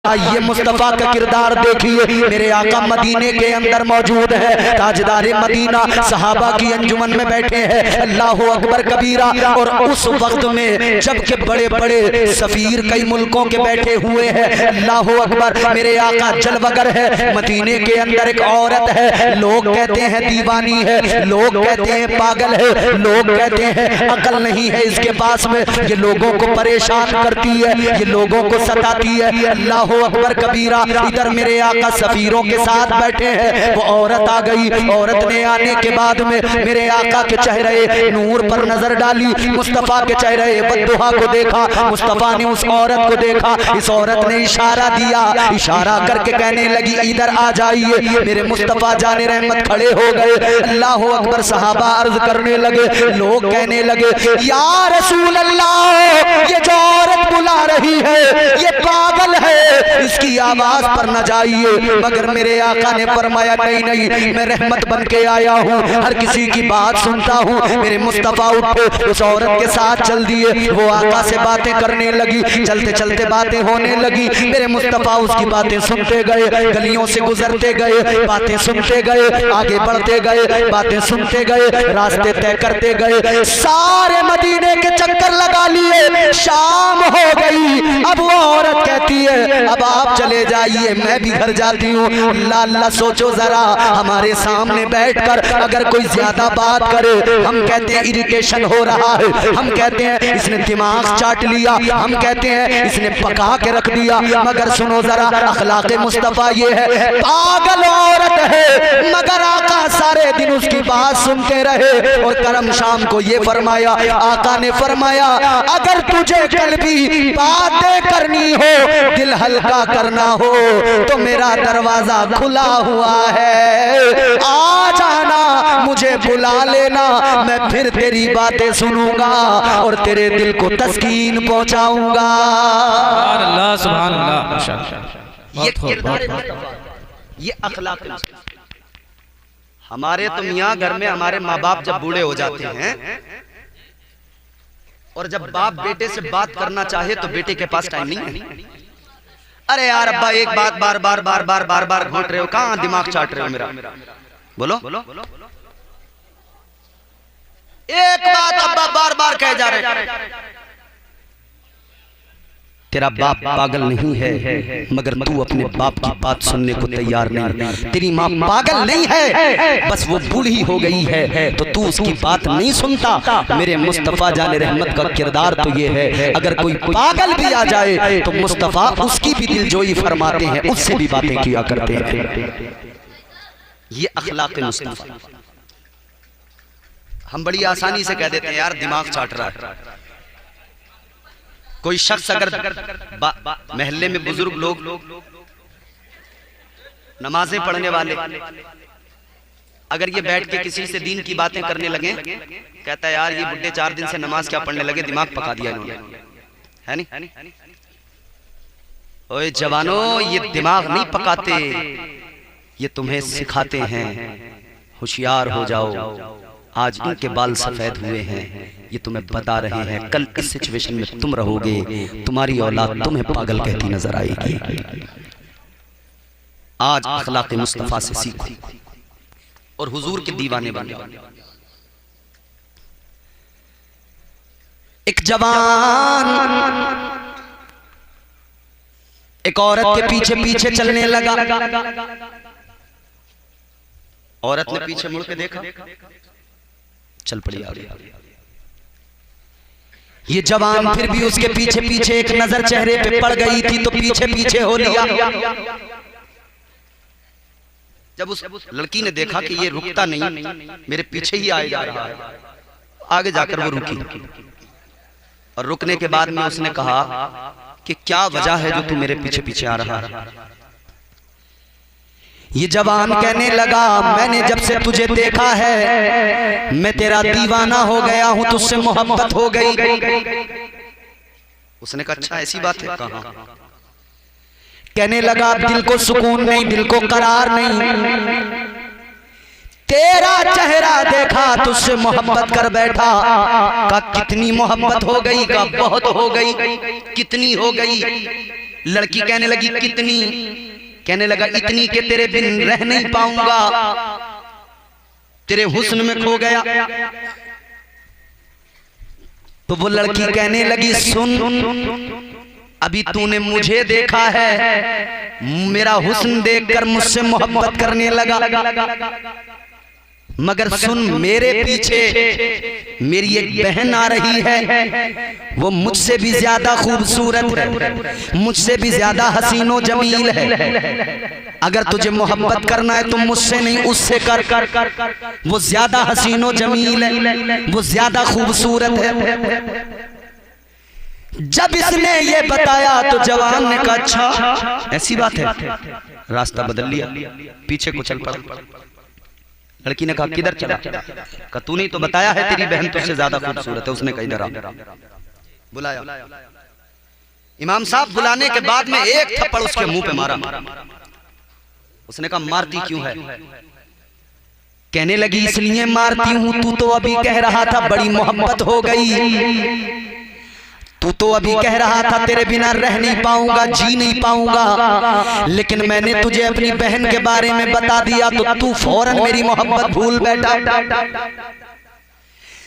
ये मुस्तफ़ा का किरदार देखिए, मेरे आका मदीने के अंदर मौजूद है, ताजदारे मदीना सहाबा की अंजुमन में बैठे हैं, अल्लाह अकबर कबीरा। और उस वक्त में जबकि बड़े बड़े सफीर कई मुल्कों के बैठे हुए हैं, अल्लाह अकबर, मेरे आका जलवगर है। मदीने के अंदर एक औरत है, लोग कहते हैं दीवानी है, लोग कहते हैं पागल है, लोग कहते हैं अकल नहीं है इसके पास में, ये लोगों को परेशान करती है, ये लोगों को सताती है। अल्लाह अकबर कबीरा। इधर मेरे आका सफीरों के साथ बैठे हैं, वो औरत आ गई। औरत ने आने के बाद में मेरे आका के चेहरे नूर पर नजर डाली, मुस्तफा के चेहरे बद्दुआ को देखा, मुस्तफा ने उस औरत को देखा। इस औरत ने इशारा दिया, इशारा करके कहने लगी इधर आ जाइए। मेरे मुस्तफा जाने रहमत खड़े हो गए। अल्लाह अकबर। सहाबा अर्ज करने लगे, लोग कहने लगे या रसूल अल्लाह, ये जो औरत बुला रही है ये पागल है, इसकी आवाज पर न जाइए। मगर मेरे आका ने फरमाया नहीं नहीं, मैं रहमत बन के आया हूँ, हर किसी की बात सुनता हूँ। मेरे मुस्तफा उठे, उस औरत के साथ चल दिए। वो आका से बातें करने लगी, चलते चलते बातें होने लगी। मेरे मुस्तफा उसकी बातें सुनते गए, गलियों से गुजरते गए, बातें सुनते गए, आगे बढ़ते गए, बातें सुनते गए, रास्ते तय करते गए। सारे मदीने के चक्कर लगा लिए, शाम हो गई। अब वो औरत कहती है अब आप चले जाइए, मैं भी घर जाती हूँ। अल्लाह अल्लाह, सोचो जरा, हमारे सामने बैठकर अगर कोई ज्यादा बात करे, हम कहते हैं इरिटेशन हो रहा है, हम कहते हैं इसने दिमाग चाट लिया, हम कहते हैं इसने पका के रख दिया। मगर सुनो जरा, अखलाक़े मुस्तफ़ा ये है, पागल औरत है मगर आका सारे दिन उसकी बात सुनते रहे। और करम शाम को ये फरमाया, आका ने फरमाया अगर तुझे कल भी बातें करनी हो, दिल हल्का करना हो, तो मेरा दरवाजा खुला हुआ है, आ जाना, मुझे बुला लेना, मैं फिर तेरी बातें सुनूंगा और तेरे दिल को तस्कीन पहुंचाऊंगा। अल्लाह सुभान अल्लाह। ये किरदार, ये अखलाक। हमारे तो मियाँ घर में हमारे माँ बाप जब बूढ़े हो जाते हैं और जब बाप बेटे से बात करना चाहे तो बेटे के पास टाइम नहीं है। अरे यार अब्बा एक बात बार बार बार बार बार बार घोट रहे हो, कहाँ दिमाग चाट रहे हो मेरा, बोलो। एक बात अब्बा बार बार कह जा रहे, तेरा बाप पागल नहीं है मगर तू अपने बाप की बात सुनने को तैयार नहीं। तेरी माँ पागल नहीं है, बस वो बूढ़ी हो गई है तो तू उसकी बात नहीं सुनता। मेरे मुस्तफ़ा जाने रहमत का किरदार तो ये है, अगर कोई पागल भी आ जाए तो मुस्तफ़ा उसकी भी दिलजोई फरमाते हैं, उससे भी बातें किया करते हैं। ये अखलाक मुस्तफ़ा। हम बड़ी आसानी से कह देते हैं यार दिमाग चाट रहा है। कोई शख्स अगर महल्ले में बुजुर्ग लोग, नमाजें पढ़ने वाले, अगर ये बैठ के किसी से दीन की बातें करने लगे, कहता है यार ये बुड्ढे 4 दिन से नमाज क्या पढ़ने लगे, दिमाग पका दिया इन्होंने, है नहीं? ओए जवानों, ये दिमाग नहीं पकाते, ये तुम्हें सिखाते हैं। होशियार हो जाओ, आज इनके बाल सफेद हुए हैं, ये तुम्हें बता रहे हैं कल इस सिचुएशन में तुम रहोगे, तुम्हारी औलाद तुम्हें पागल कहती नजर आएगी। आज अखलाक मुस्तफा से सीखो और हुजूर के दीवाने बनो। एक जवान एक औरत के पीछे पीछे चलने लगा। औरत ने पीछे मुड़ के देखा, चल पड़ी आगे। ये जवान फिर भी उसके पीछे पीछे, एक नजर चेहरे पे पड़ गई थी तो पीछे पीछे हो लिया। जब उस लड़की ने देखा कि ये रुकता नहीं, मेरे पीछे ही आए जा रहा है, आगे जाकर वो रुकी और रुकने के बाद में उसने कहा कि क्या वजह है जो तू मेरे पीछे पीछे आ रहा है। ये जवान कहने लगा मैंने जब से तुझे देखा है मैं तेरा दीवाना हो गया हूं, तुझसे मोहब्बत हो गई। उसने कहा अच्छा ऐसी बात है, कहा? कहने लगा दिल को सुकून नहीं, दिल को करार नहीं, तेरा चेहरा देखा तुझसे मोहब्बत कर बैठा। का कितनी मोहब्बत हो गई, का बहुत हो गई, कितनी हो गई। लड़की कहने लगी कितनी? कहने लगा इतनी के तेरे बिन रह नहीं पाऊंगा, तेरे हुस्न में खो गया। तो वो लड़की कहने लगी सुन, अभी तूने मुझे देखा है, मेरा हुस्न देखकर मुझसे मोहब्बत करने लगा, मगर सुन मेरे पीछे मेरी एक बहन आ रही है, वो मुझसे भी ज्यादा खूबसूरत है, मुझसे भी ज्यादा हसीनो जमील है। अगर तुझे मोहब्बत करना है तो मुझसे नहीं उससे कर, वो ज्यादा हसीनो जमील है, वो ज्यादा खूबसूरत है। जब इसने ये बताया तो जवान ने कहा अच्छा ऐसी बात है, रास्ता बदल लिया, पीछे को चल पड़ा। लड़की ने कहा किधर चला? कहा तूने तो बताया है तेरी बहन तुझसे ज्यादा खूबसूरत है। उसने कहा इधर आ। बुलाया इमाम साहब, बुलाने के बाद में एक थप्पड़ उसके मुंह पे मारा। उसने कहा मारती क्यों है? कहने लगी इसलिए मारती हूं, तू तो अभी कह रहा था बड़ी मोहब्बत हो गई, तू तो अभी कह रहा था तेरे बिना रह नहीं पाऊंगा, जी नहीं पाऊंगा, लेकिन मैंने तुझे अपनी बहन के बारे में बता दिया तो तू फौरन मेरी मोहब्बत भूल बैठा।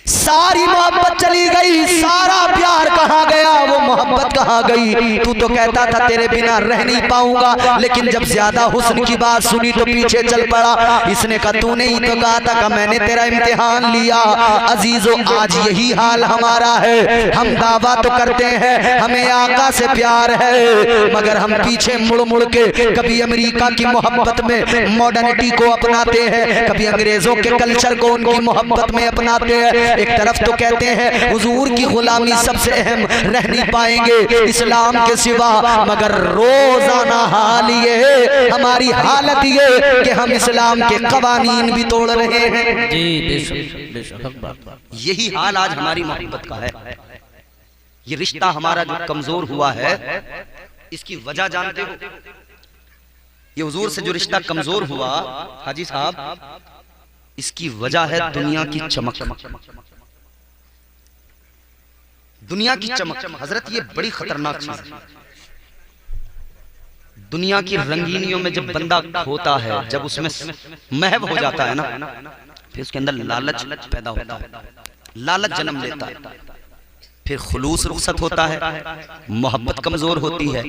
सारी मोहब्बत चली गई, सारा प्यार कहाँ गया, वो मोहब्बत कहाँ गई? तू तो कहता था तेरे बिना रह नहीं पाऊंगा, लेकिन जब ज्यादा हुस्न की बात सुनी तो पीछे चल पड़ा। इसने कहा तूने ही तो कहा था कि मैंने तेरा इम्तिहान लिया। अजीजों आज यही हाल हमारा है, हम दावा तो करते हैं हमें आका से प्यार है, मगर हम पीछे मुड़ मुड़ के कभी अमेरिका की मोहब्बत में मॉडर्निटी को अपनाते हैं, कभी अंग्रेजों के कल्चर को उनकी मोहब्बत में अपनाते हैं। एक तरफ तो कहते हैं हुजूर की गुलामी सबसे अहम, रह नहीं पाएंगे इस्लाम के सिवा, मगर रोजाना हाल ये हमारी हालत ये कि हम इस्लाम के कवानीन भी तोड़ रहे हैं। यही हाल आज हमारी मोहब्बत का है। ये रिश्ता हमारा जो कमजोर हुआ है, इसकी वजह जानते हो? ये हुजूर से जो रिश्ता कमजोर हुआ हाजी साहब, इसकी वजह है दुनिया की चमक। दुनिया की चमक हजरत ये बड़ी खतरनाक चीज है। दुनिया की रंगीनियों में जब बंदा होता है, जब उसमें महव हो जाता है ना, फिर उसके अंदर लालच पैदा होता है, लालच जन्म लेता है, फिर खुलूस रुखसत होता है, मोहब्बत कमजोर होती है,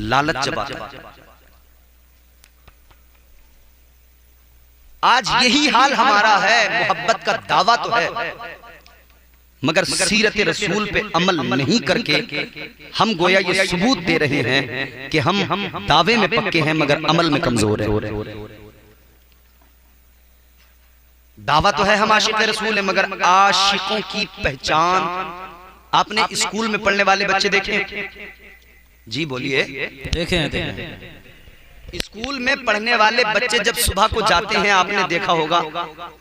लालच जब आता है। आज यही हाल हमारा है। मोहब्बत का दावा तो है, मगर सीरत रसूल पे अमल नहीं करके हम गोया ये सबूत दे रहे हैं कि हम दावे में पक्के हैं मगर अमल में कमजोर हैं। दावा तो है हम आशिक रसूल हैं, मगर आशिकों की पहचान आपने स्कूल में पढ़ने वाले बच्चे देखे? जी बोलिए। देखे। स्कूल में पढ़ने वाले बच्चे जब सुबह को जाते हैं, आपने देखा होगा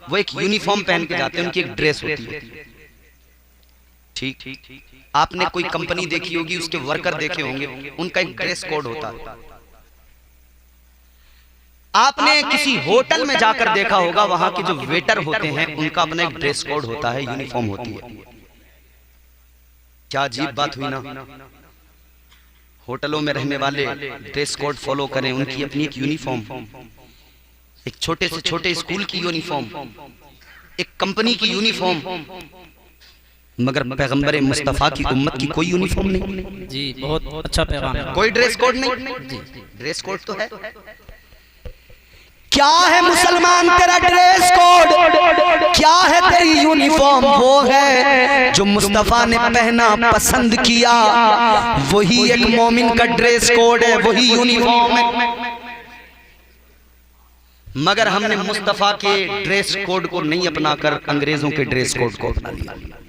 वो एक यूनिफॉर्म पहन के जाते हैं, उनकी एक ड्रेस होती है। ठीक, आपने कोई कंपनी देखी होगी, उसके वर्कर देखे होंगे, उनका एक ड्रेस कोड होता है। आपने किसी होटल में जाकर देखा होगा, वहां के जो वेटर होते हैं उनका अपना एक ड्रेस कोड होता है, यूनिफॉर्म होती है। क्या अजीब बात हुई ना। होटलों में रहने वाले ड्रेस कोड फॉलो करें, उनकी अपनी एक यूनिफॉर्म, एक छोटे से छोटे स्कूल की यूनिफॉर्म, एक कंपनी की यूनिफॉर्म, मगर पैगंबर मुस्तफा की उम्मत की कोई यूनिफॉर्म नहीं। जी बहुत अच्छा पैगाम है। कोई ड्रेस कोड नहीं। ड्रेस कोड तो है। क्या है मुसलमान तेरा ड्रेस कोड? क्या है तेरी यूनिफॉर्म? वो है जो मुस्तफा ने पहना, पसंद किया, वही एक मोमिन का ड्रेस कोड है, वही यूनिफॉर्म है। मगर हमने मुस्तफा के ड्रेस कोड को नहीं अपनाकर अंग्रेजों के ड्रेस कोड को अपना लिया।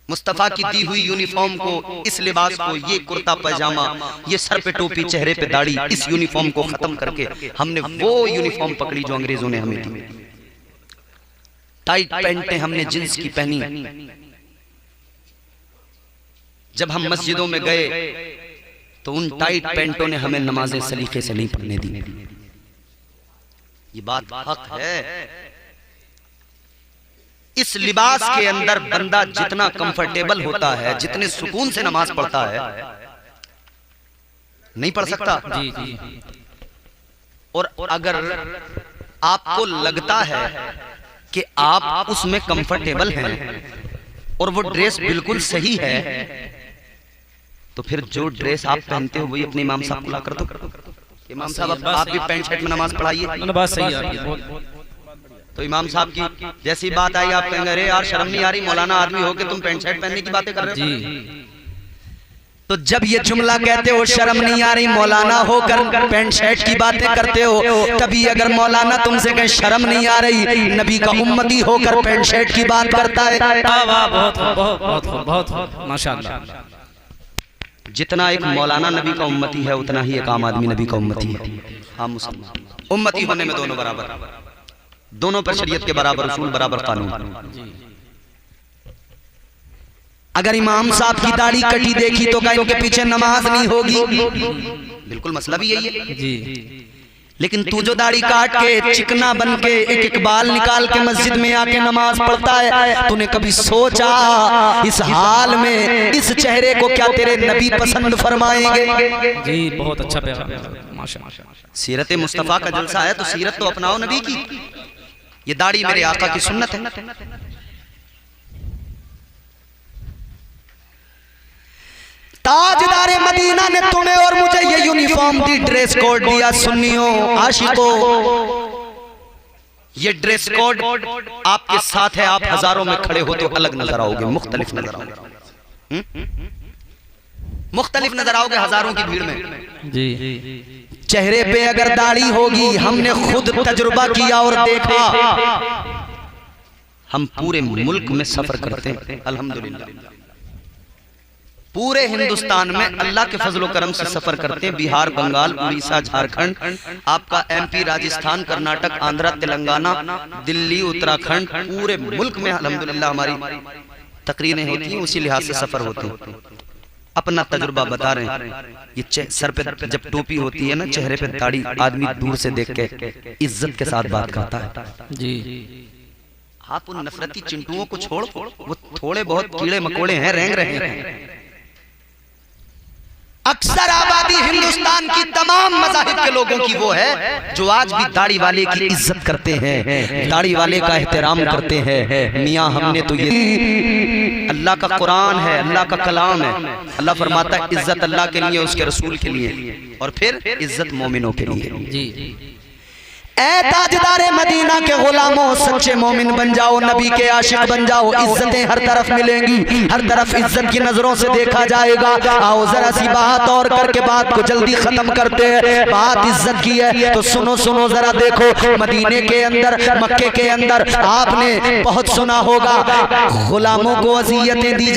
मुस्तफा की दी हुई यूनिफॉर्म को, इस लिबास को, ये कुर्ता पैजामा, ये सर पे टोपी, चेहरे पे दाढ़ी, इस यूनिफॉर्म को खत्म करके हमने वो यूनिफॉर्म पकड़ी जो अंग्रेजों ने हमें दी। टाइट पैंटें हमने जींस की पहनी। जब हम मस्जिदों में गए तो उन टाइट पैंटों ने हमें नमाजें सलीके से नहीं पढ़ने दी। ये बात हक है। इस लिबास के अंदर बंदा जितना कंफर्टेबल होता है, जितने सुकून से नमाज पढ़ता है, नहीं पढ़ सकता। जी जी। और अगर आपको लगता है कि आप उसमें कंफर्टेबल हैं और वो ड्रेस बिल्कुल सही है, तो फिर जो ड्रेस आप पहनते हो वही अपने इमाम साहब को ला कर दो। इमाम साहब आप भी पैंट शर्ट में नमाज पढ़ाइए। बात सही है। तो इमाम साहब की जैसी बात आई आप कहेंगे अरे यार शर्म नहीं आ रही, मौलाना आदमी हो के तुम पैंट शर्ट पहनने की बातें कर रहे हो। जी। तो जब ये जुमला कहते हो शर्म नहीं आ रही, मौलाना होकर पैंट शर्ट की बातें करते हो, तभी अगर मौलाना तुमसे कहे शर्म नहीं आ रही, नबी का उम्मती होकर पैंट शर्ट की बात करता है। बहुत बहुत बहुत माशाअल्लाह। जितना एक मौलाना नबी का उम्मती है उतना ही एक आम आदमी नबी का उम्मती है। हम मुसलमान उम्मती होने में दोनों बराबर, दोनों पर शरीयत के बराबर उसूल, बराबर कानून। अगर इमाम साहब की दाढ़ी कटी देखी तो क्या इनके पीछे नमाज नहीं होगी? बिल्कुल मसला भी यही है जी। लेकिन तू जो दाढ़ी काट के चिकना बन के एक एक बाल निकाल के मस्जिद में आके नमाज पढ़ता है, तूने कभी सोचा इस हाल में इस चेहरे को क्या तेरे नबी पसंद फरमाएंगे? जी बहुत अच्छा पैगाम माशाअल्लाह। सीरत मुस्तफा का जलसा है तो सीरत तो अपनाओ नबी की। ये दाढ़ी मेरे आका की सुन्नत है। ताजदारे मदीना ने तुम्हें और मुझे ये यूनिफॉर्म दी, ड्रेस कोड दिया। सुन्नियों, आशिकों, ये ड्रेस कोड आपके साथ है। आप हजारों में खड़े हो तो अलग नजर आओगे, मुख्तलिफ नजर आओगे, मुख्तलिफ नजर आओगे हजारों की भीड़ में। जी। चेहरे पे अगर दाढ़ी होगी, हमने खुद तजुर्बा किया और देखा, हम पूरे मुल्क में सफर करते हैं अल्हम्दुलिल्लाह। पूरे हिंदुस्तान में अल्लाह के फजल करम से सफर करते हैं। बिहार, बंगाल, उड़ीसा, झारखंड, आपका एमपी, राजस्थान, कर्नाटक, आंध्रा, तेलंगाना, दिल्ली, उत्तराखंड, पूरे मुल्क में अल्हम्दुलिल्लाह हमारी तकरीरें होती हैं। उसी लिहाज से सफर होते हैं। अपना तजुर्बा बता रहे हैं। ये सर पे जब टोपी होती है ना, चेहरे पे दाढ़ी, आदमी दूर से देख के इज्जत के साथ बात करता है। जी। आप उन नफरती चिंटुओं को छोड़, वो थोड़े बहुत कीड़े मकोड़े हैं, रेंग रहे हैं। अक्सर आबादी हिंदुस्तान की तमाम मज़ाहिब के लोगों की वो है जो आज भी दाढ़ी वाले की इज्जत करते हैं, दाढ़ी वाले का एहतराम करते हैं। मियाँ हमने तो ये, अल्लाह का कुरान है, अल्लाह का कलाम है। अल्लाह फरमाता है इज्जत अल्लाह के लिए, उसके रसूल के लिए, और फिर इज्जत मोमिनों के लिए। जी। ऐ ताजदारे मदीना के गुलामों, सच्चे मोमिन बन जाओ, नबी के आशिक बन जाओ। इज्जतें हर तरफ मिलेंगी, हर तरफ इज्जत की नजरों से देखा जाएगा। आओ जरा सी बात और करके बात को जल्दी खत्म करते हैं। बात इज्जत की है तो सुनो सुनो जरा देखो। मदीने के अंदर, मक्के के अंदर आपने बहुत सुना होगा, गुलामों को अज़ियतें दी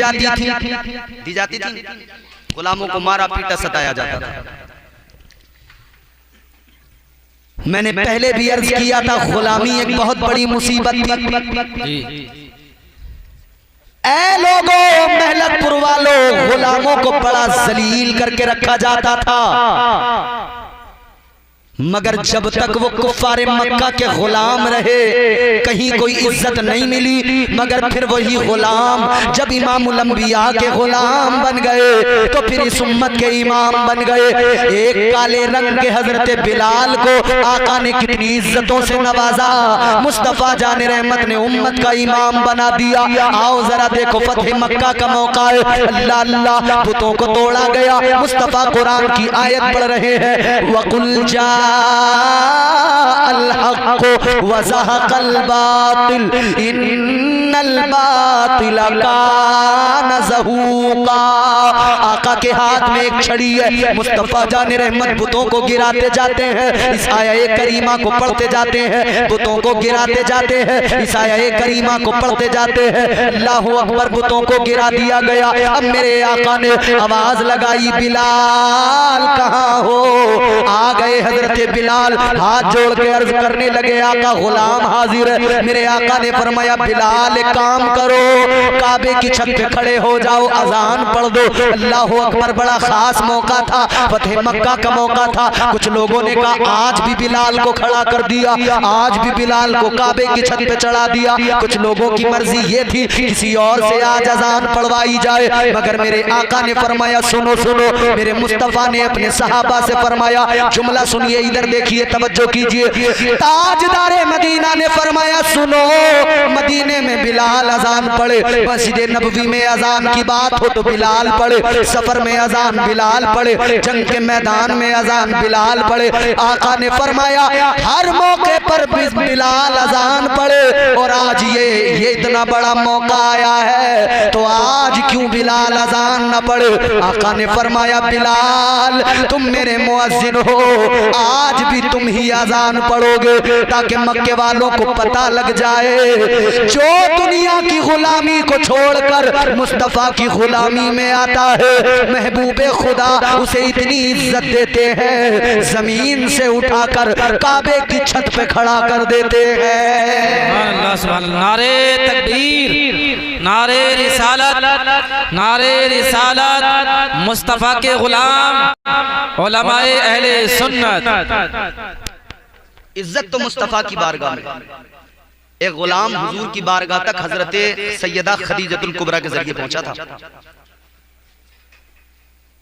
जाती थी। गुलामों को मारा पीटा सताया जाता था। मैंने पहले भी अर्ज किया था, गुलामी एक बहुत बड़ी मुसीबत थी। ऐ लोगों, महलतपुर वालों, गुलामों को बड़ा जलील करके रखा जाता था। मगर जब तक वो कुफ्फारे मक्का के गुलाम रहे, कहीं कोई इज्जत नहीं मिली। मगर फिर वही गुलाम जब इमामुल अंबिया के गुलाम बन गए तो फिर इस उम्मत के इमाम बन गए। एक काले रंग के हजरत बिलाल को आका ने कितनी इज्जतों से नवाजा, मुस्तफा जान रहमत ने उम्मत का इमाम बना दिया। आओ जरा देखो, फतह मक्का का मौका है, अल्लाह अल्लाह बुतों को तोड़ा गया। मुस्तफा कुरान की आयत पढ़ रहे हैं, वकुल जा वज़हक़ल बातिल इन्नल बातिल कान ज़हूक़ा। आका के हाथ में एक छड़ी है, मुस्तफा जान रहमत बुतों को गिराते जाते हैं, इस आया करीमा को पढ़ते जाते हैं, बुतों को गिराते जाते हैं, इस आया करीमा को पढ़ते जाते हैं। अल्लाहु अकबर, बुतों को गिरा दिया गया। अब मेरे आका ने आवाज लगाई, बिलाल कहाँ हो? आ गए हजरत बिलाल हाथ जोड़ के अर्ज करने लगे, आका गुलाम हाजिर है। मेरे आका ने फरमाया, बिलाल एक काम करो, काबे की छत पे खड़े हो जाओ, अजान पढ़ दो। अल्लाह अकबर, बड़ा खास मौका था, फतेह मक्का का मौका था। कुछ लोगों ने कहा आज भी बिलाल को खड़ा कर दिया, आज भी बिलाल को काबे की छत पे चढ़ा दिया। कुछ लोगों की मर्जी ये थी किसी और से आज अजान पढ़वाई जाए, मगर मेरे आका ने फरमाया, सुनो सुनो। मेरे मुस्तफा ने अपने सहाबा से फरमाया, जुमला सुनिए, इधर देखिए, तवज्जो कीजिए। ताजदारे मदीना ने फरमाया, सुनो, मदीने में बिलाल अजान पढ़े, मस्जिद नबवी में अजान की बात हो तो बिलाल पढ़े, सफर में अजान बिलाल पढ़े, जंग के मैदान में अजान बिलाल पढ़े। आका ने फरमाया, हर मौके पर बिलाल अजान पढ़े, और आज ये इतना बड़ा मौका आया है तो आज क्यों बिलाल अजान न पढ़े। आका ने फरमाया, बिलाल तुम मेरे मुअज्जिन हो, आज भी तुम ही अजान पढ़ोगे ताकि मक्के वालों को पता लग जाए, जो दुनिया की गुलामी को छोड़कर मुस्तफा की गुलामी में आता है, महबूबे खुदा उसे इतनी इज्जत देते हैं, जमीन से उठाकर काबे की छत पे खड़ा कर देते हैं। नारे तकबीर, नारे रिसालत, नारे रिसालत, मुस्तफा के गुलाम, उलमाए अहले सुन्नत। इज्जत तो मुस्तफा की बारगाह में, एक गुलाम हुजूर की बारगाह तक हजरत सैयदा खदीजतुल कुबरा के जरिए पहुंचा था।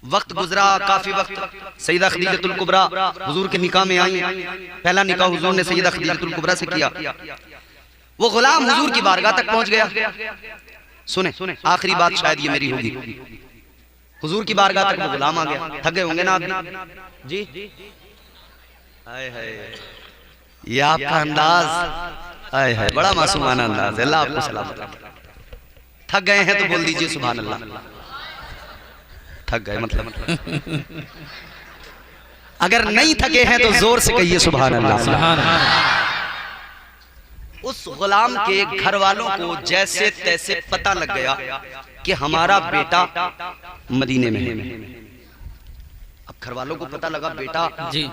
वक्त गुजरा, काफी वक्त, सैयदा खदीजतुल कुबरा हुजूर के निकाह में आई। पहला निकाह हुजूर ने सैयदा खदीजतुल कुबरा से किया। वो गुलाम हुजूर की बारगाह तक पहुंच गया। सुने, आखिरी बात शायद ये मेरी होगी। हुजूर की बारगाह तक वो गुलाम आ गया। थक गए होंगे ना आदमी जी? हाय हाय, ये आपका अंदाज, हाय हाय, बड़ा मासूमाना अंदाज है। अल्लाह आपको सलामत रखे। थक गए हैं तो बोल दीजिए सुभान अल्लाह। थक गए मतलब अगर नहीं थके हैं तो जोर से कहिए सुभान अल्लाह। उस गुलाम के घर वालों को जैसे तैसे पता लग गया कि हमारा बेटा मदीने में है। अब घर वालों को पता लगा बेटा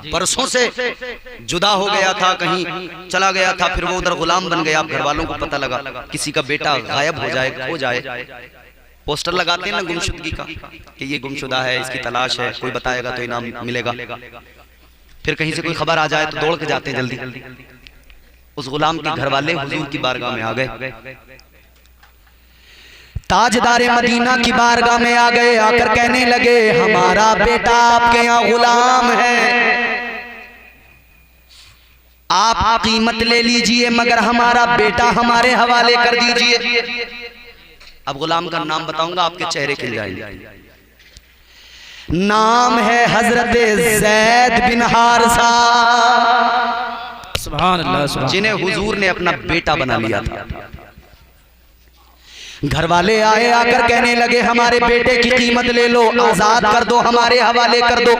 परसों से जुदा हो गया था, कहीं चला गया था, फिर वो उधर गुलाम बन गया। अब घर वालों को पता लगा किसी का बेटा गायब हो जाए, खो जाए। पोस्टर लगाते हैं ना गुमशुदगी का कि ये गुमशुदा है, इसकी तलाश है, कोई बताएगा तो इनाम मिलेगा। फिर कहीं से कोई खबर आ जाए तो दौड़ के जाते हैं जल्दी। उस गुलाम के घर वाले हुजूर की बारगाह में आ गए, ताजदारे मदीना की बारगाह में आ गए। आकर कहने लगे, हमारा बेटा आपके यहाँ गुलाम है, आप कीमत ले लीजिए मगर हमारा बेटा हमारे हवाले कर दीजिए। अब गुलाम का नाम बताऊंगा, आपके चेहरे खिल जाएंगे। नाम है हजरत ज़ैद बिन हारिसा, सुभान अल्लाह, जिन्हें हुजूर ने अपना बेटा बना लिया था। घर वाले आए, आकर कहने लगे, हमारे बेटे की कीमत ले लो, आजाद कर दो, हमारे हवाले कर दो।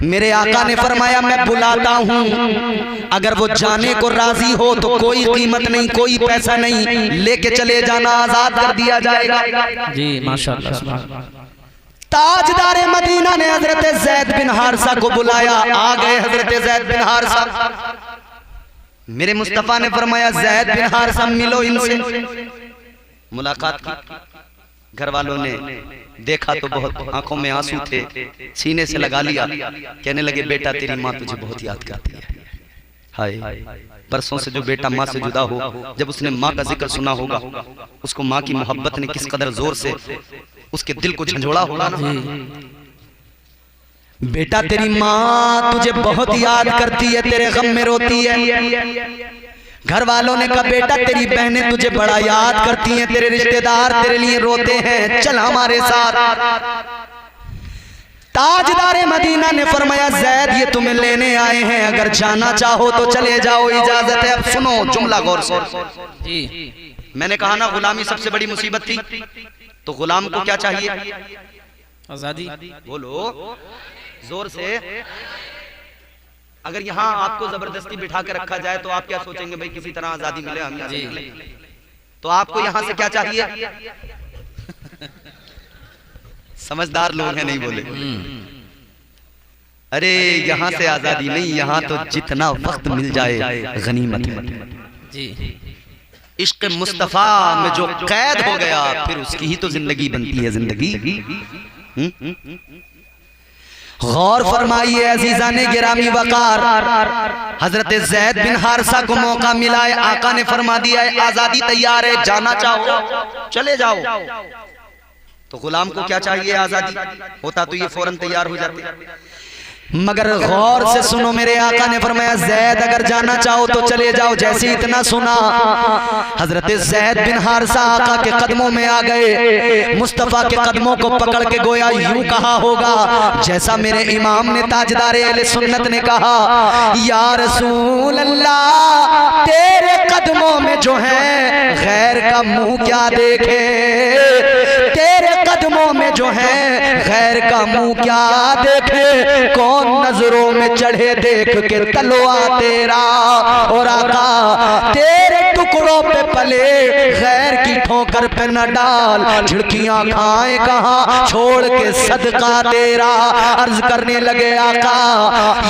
मेरे आका ने फरमाया, मैं बुलाता हूँ, अगर वो जाने को राजी हो तो कोई कीमत नहीं, कोई पैसा नहीं, लेके चले जाना, आजाद कर दिया जाएगा। जी माशाअल्लाह। ताजदारे मदीना ने हजरत ज़ैद बिन हारिसा को बुलाया। आ गए हजरत ज़ैद बिन हारिसा। मेरे मुस्तफा ने फरमाया, ज़ैद बिन हारिसा मिलो इनसे। मुलाकात की। घर वालों ने देखा तो बहुत आंखों में आंसू थे, सीने से लगा लिया। कहने लगे, बेटा तेरी माँ तुझे बहुत याद करती है। हाय, बरसों से जो बेटा माँ से जुदा हो, जब उसने माँ का जिक्र सुना होगा, उसको माँ की मोहब्बत ने किस कदर जोर से उसके दिल को झंझोड़ा होगा ना। बेटा तेरी माँ तुझे बहुत याद करती है, तेरे गम में रोती है। घर वालों ने कहा, बेटा तेरी बहनें तुझे बड़ा याद करती हैं, तेरे रिश्तेदार तेरे लिए रोते हैं, चल हमारे साथ। ताजदारे मदीना ने फरमाया, ज़ैद ये तुम्हें लेने आए हैं, अगर जाना चाहो तो चले जाओ, इजाजत है। अब सुनो जुमला गौर से। मैंने कहा ना गुलामी सबसे बड़ी मुसीबत थी, तो गुलाम को क्या चाहिए? आजादी। बोलो जोर से। अगर यहाँ आपको जबरदस्ती बिठा के रखा जाए तो आप क्या सोचेंगे? भाई किसी तरह आजादी मिले, हम यहाँ से निकले। तो आपको यहाँ से क्या चाहिए? समझदार लोग हैं, नहीं बोले। अरे यहाँ से आजादी नहीं, यहाँ तो जितना वक्त मिल जाए गनीमत है जी। इश्क मुस्तफा में जो कैद हो गया फिर उसकी ही तो जिंदगी बनती है जिंदगी। गौर फरमाइए अजीजाने गिरामी वकार, हजरत ज़ैद बिन हारिसा को मौका मिला है, आका ने फरमा दिया है आजादी तैयार है, जाना चाहो चले जाओ। तो गुलाम को क्या चाहिए? आजादी। होता तो ये फौरन तैयार हो जाते, मगर गौर से सुनो, मेरे आका ने फरमाया ज़ैद अगर जाना चाहो तो चले जाओ। जैसे इतना सुना हजरत ज़ैद बिन हारिसा आका के कदमों में आ गए, मुस्तफ़ा के कदमों को पकड़ के गोया यूं कहा होगा जैसा मेरे इमाम ने ताजदार अहले सुन्नत ने कहा, या रसूल अल्लाह तेरे कदमों में जो है गैर का मुंह क्या देखे, तेरे कदमों में जो है गैर का मुंह क्या देखे, कौन नजरों में चढ़े देख के तलवा तेरा। और आका तेरे टुकड़ों पे पले गैर की ठोकर पे न डाल, झिड़कियां खाए कहां छोड़ के सदका तेरा। अर्ज करने लगे आका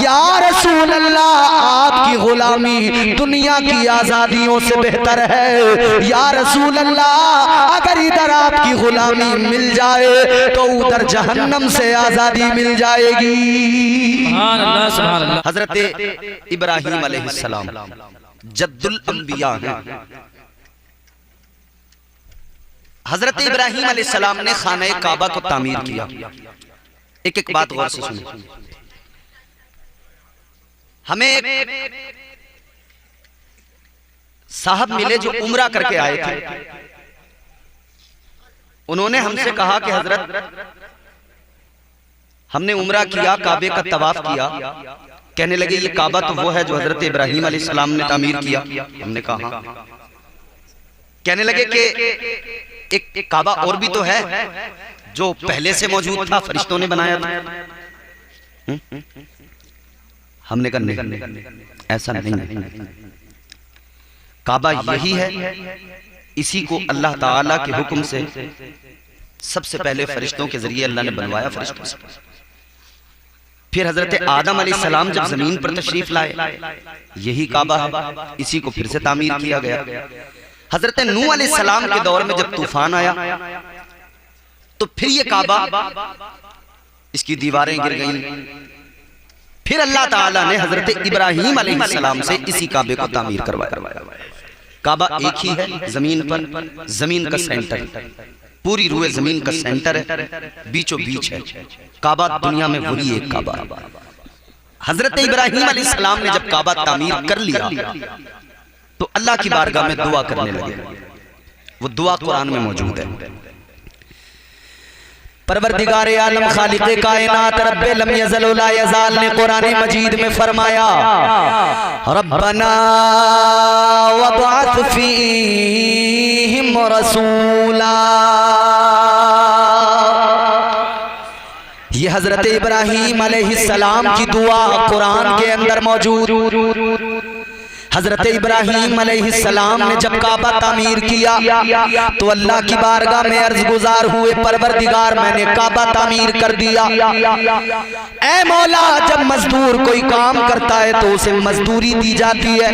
या रसूल अल्लाह आपकी गुलामी दुनिया की आजादियों से बेहतर है। या रसूल अल्लाह अगर इधर आपकी गुलामी मिल जाए तो उधर जहन्नम से आजादी मिल जाएगी। हजरत इब्राहीम अलैहिस्सलाम जद्दुल अंबिया हैं। हजरत इब्राहीम अलैहिस्सलाम ने खाने काबा को तामीर किया। एक एक बात गौर से सुनिए। हमें साहब मिले जो उम्रा करके आए थे, उन्होंने हमसे कहा कि हजरत हमने उम्रा किया, काबे का तवाफ किया। कहने लगे ये काबा तो वो है जो हजरत इब्राहीम अलैहिस्सलाम ने तामीर किया। हमने कहा कहने लगे कि एक काबा और भी तो है जो पहले से मौजूद था, फरिश्तों ने बनाया था। हमने कहा नहीं, ऐसा नहीं है, काबा यही है, इसी को अल्लाह ताला के हुक्म से सबसे पहले फरिश्तों के जरिए अल्लाह ने बनवाया फरिश्तों से। फिर हजरत आदम अलैहिस्सलाम जब जमीन पर तशरीफ लाए, यही काबा है, इसी को फिर से तामीर किया गया। हजरत नूह अलैहिस्सलाम के दौर में जब तूफान आया तो फिर ये काबा, इसकी दीवारें गिर गईं। फिर अल्लाह ताला ने हजरत इब्राहीम अलैहिस्सलाम से इसी काबे को तामीर करवाया। काबा एक ही है, जमीन पर, जमीन का सेंटर, पूरी रूए जमीन का सेंटर है, बीचों बीच है काबा। दुनिया में वही एक काबा। हजरत इब्राहीम अलैहिस्सलाम ने जब काबा तामीर कर लिया तो अल्लाह की बारगाह में दुआ करने लगे। वो दुआ कुरान में मौजूद है। परवरदिगार आलम खालिक़े कायनात रब्बे लम यज़ल ला यज़ाल ने कुरान मजीद में फरमाया, रब्बना वबअथ फीहिम रसूला। ये हजरत इब्राहीम अलैहिस्सलाम की दुआ कुरान के अंदर मौजूद। हजरत इब्राहीम अलैहिस्सलाम ने जब काबा तामीर किया तो अल्लाह की बारगाह में अर्ज गुजार हुए, परवरदिगार मैंने काबा तामीर कर दिया। ऐ मौला, जब मजदूर कोई काम करता है तो उसे मजदूरी दी जाती है।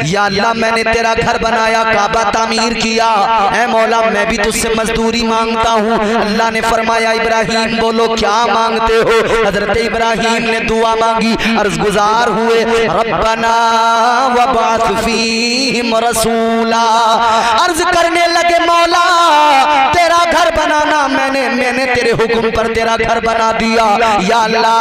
या अल्लाह मैंने तेरा घर बनाया, काबा तामीर किया, ऐ मौला मैं भी तुझसे मजदूरी मांगता हूँ। अल्लाह ने फरमाया इब्राहीम बोलो क्या मांगते हो। हजरत इब्राहीम ने दुआ मांगी, अर्ज गुजार हुए, रब्बना वबअथ फीहिम रसूला। अर्ज करने लगे मौला तेरा घर बनाना, मैंने तेरे हुक्म पर तेरा घर बना दिया। या अल्लाह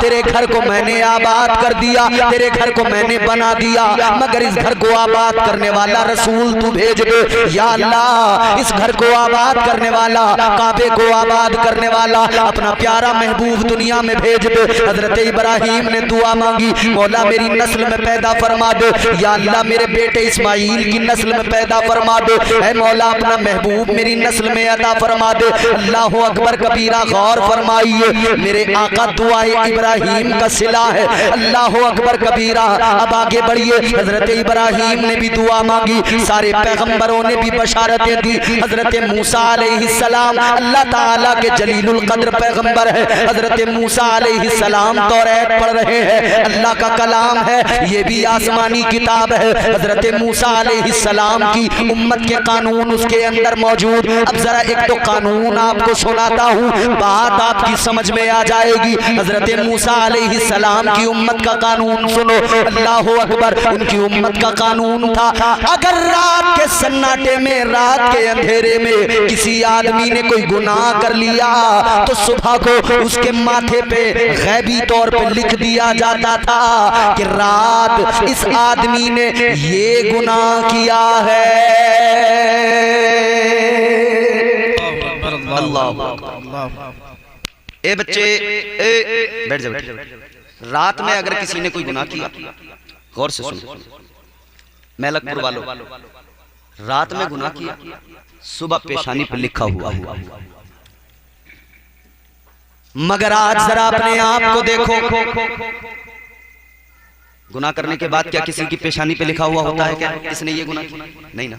तेरे घर को मैंने आबाद कर दिया, तेरे घर को मैंने बना दिया, मगर इस घर को आबाद करने वाला रसूल तू भेज दे। या अल्लाह इस घर को आबाद करने वाला, काबे को आबाद करने वाला अपना प्यारा महबूब दुनिया में भेज दे। हजरत इब्राहीम ने दुआ मांगी, मौला मेरी नस्ल में पैदा फरमा दे। या अल्लाह मेरे बेटे इस्माइल की नस्ल में पैदा फरमा दे, ऐ मौला अपना महबूब मेरी नस्ल में अता फरमा दे। अल्लाह अकबर कबीरा, गौर फरमाइए मेरे आका दुआए इब्राहिम का सिला है। अल्लाह अकबर कबीरा। अब आगे बढ़िए, हजरत इब्राहिम ने भी दुआ मांगी, सारे पैगंबरों ने भी बशारतें दी। हजरत मूसा अलैहिस्सलाम अल्लाह ताला के जलीलुल कद्र पैगंबर है। हजरत मूसा अलैहिस्सलाम तौरात पढ़ रहे हैं, अल्लाह का कलाम है, ये भी आसमानी किताब है। हजरत मूसा अलैहिस्सलाम की उम्मत के कानून उसके अंदर मौजूद। अब जरा एक तो कानून आपको सुनाता हूँ, बात आपकी समझ में आ जाएगी। हजरत मूसा अलैहिस्सलाम की उम्मत का कानून सुनो। अल्लाह अकबर। उनकी उम्मत का कानून था, अगर रात के सन्नाटे में, रात के अंधेरे में किसी आदमी ने कोई गुनाह कर लिया तो सुबह को उसके माथे पे गैबी तौर पे लिख दिया जाता था कि रात इस आदमी ने ये गुनाह किया है। ए बच्चे, बैठ जाओ। रात में अगर किसी ने कोई गुनाह किया, गौर से सुनो, मेलकपुर वालों, रात में गुनाह किया, सुबह पेशानी पर लिखा हुआ हुआ। मगर आज जरा अपने आप को देखो, गुनाह करने के बाद क्या किसी की पेशानी पे लिखा हुआ होता है क्या इसने ये गुनाह किया? नहीं ना।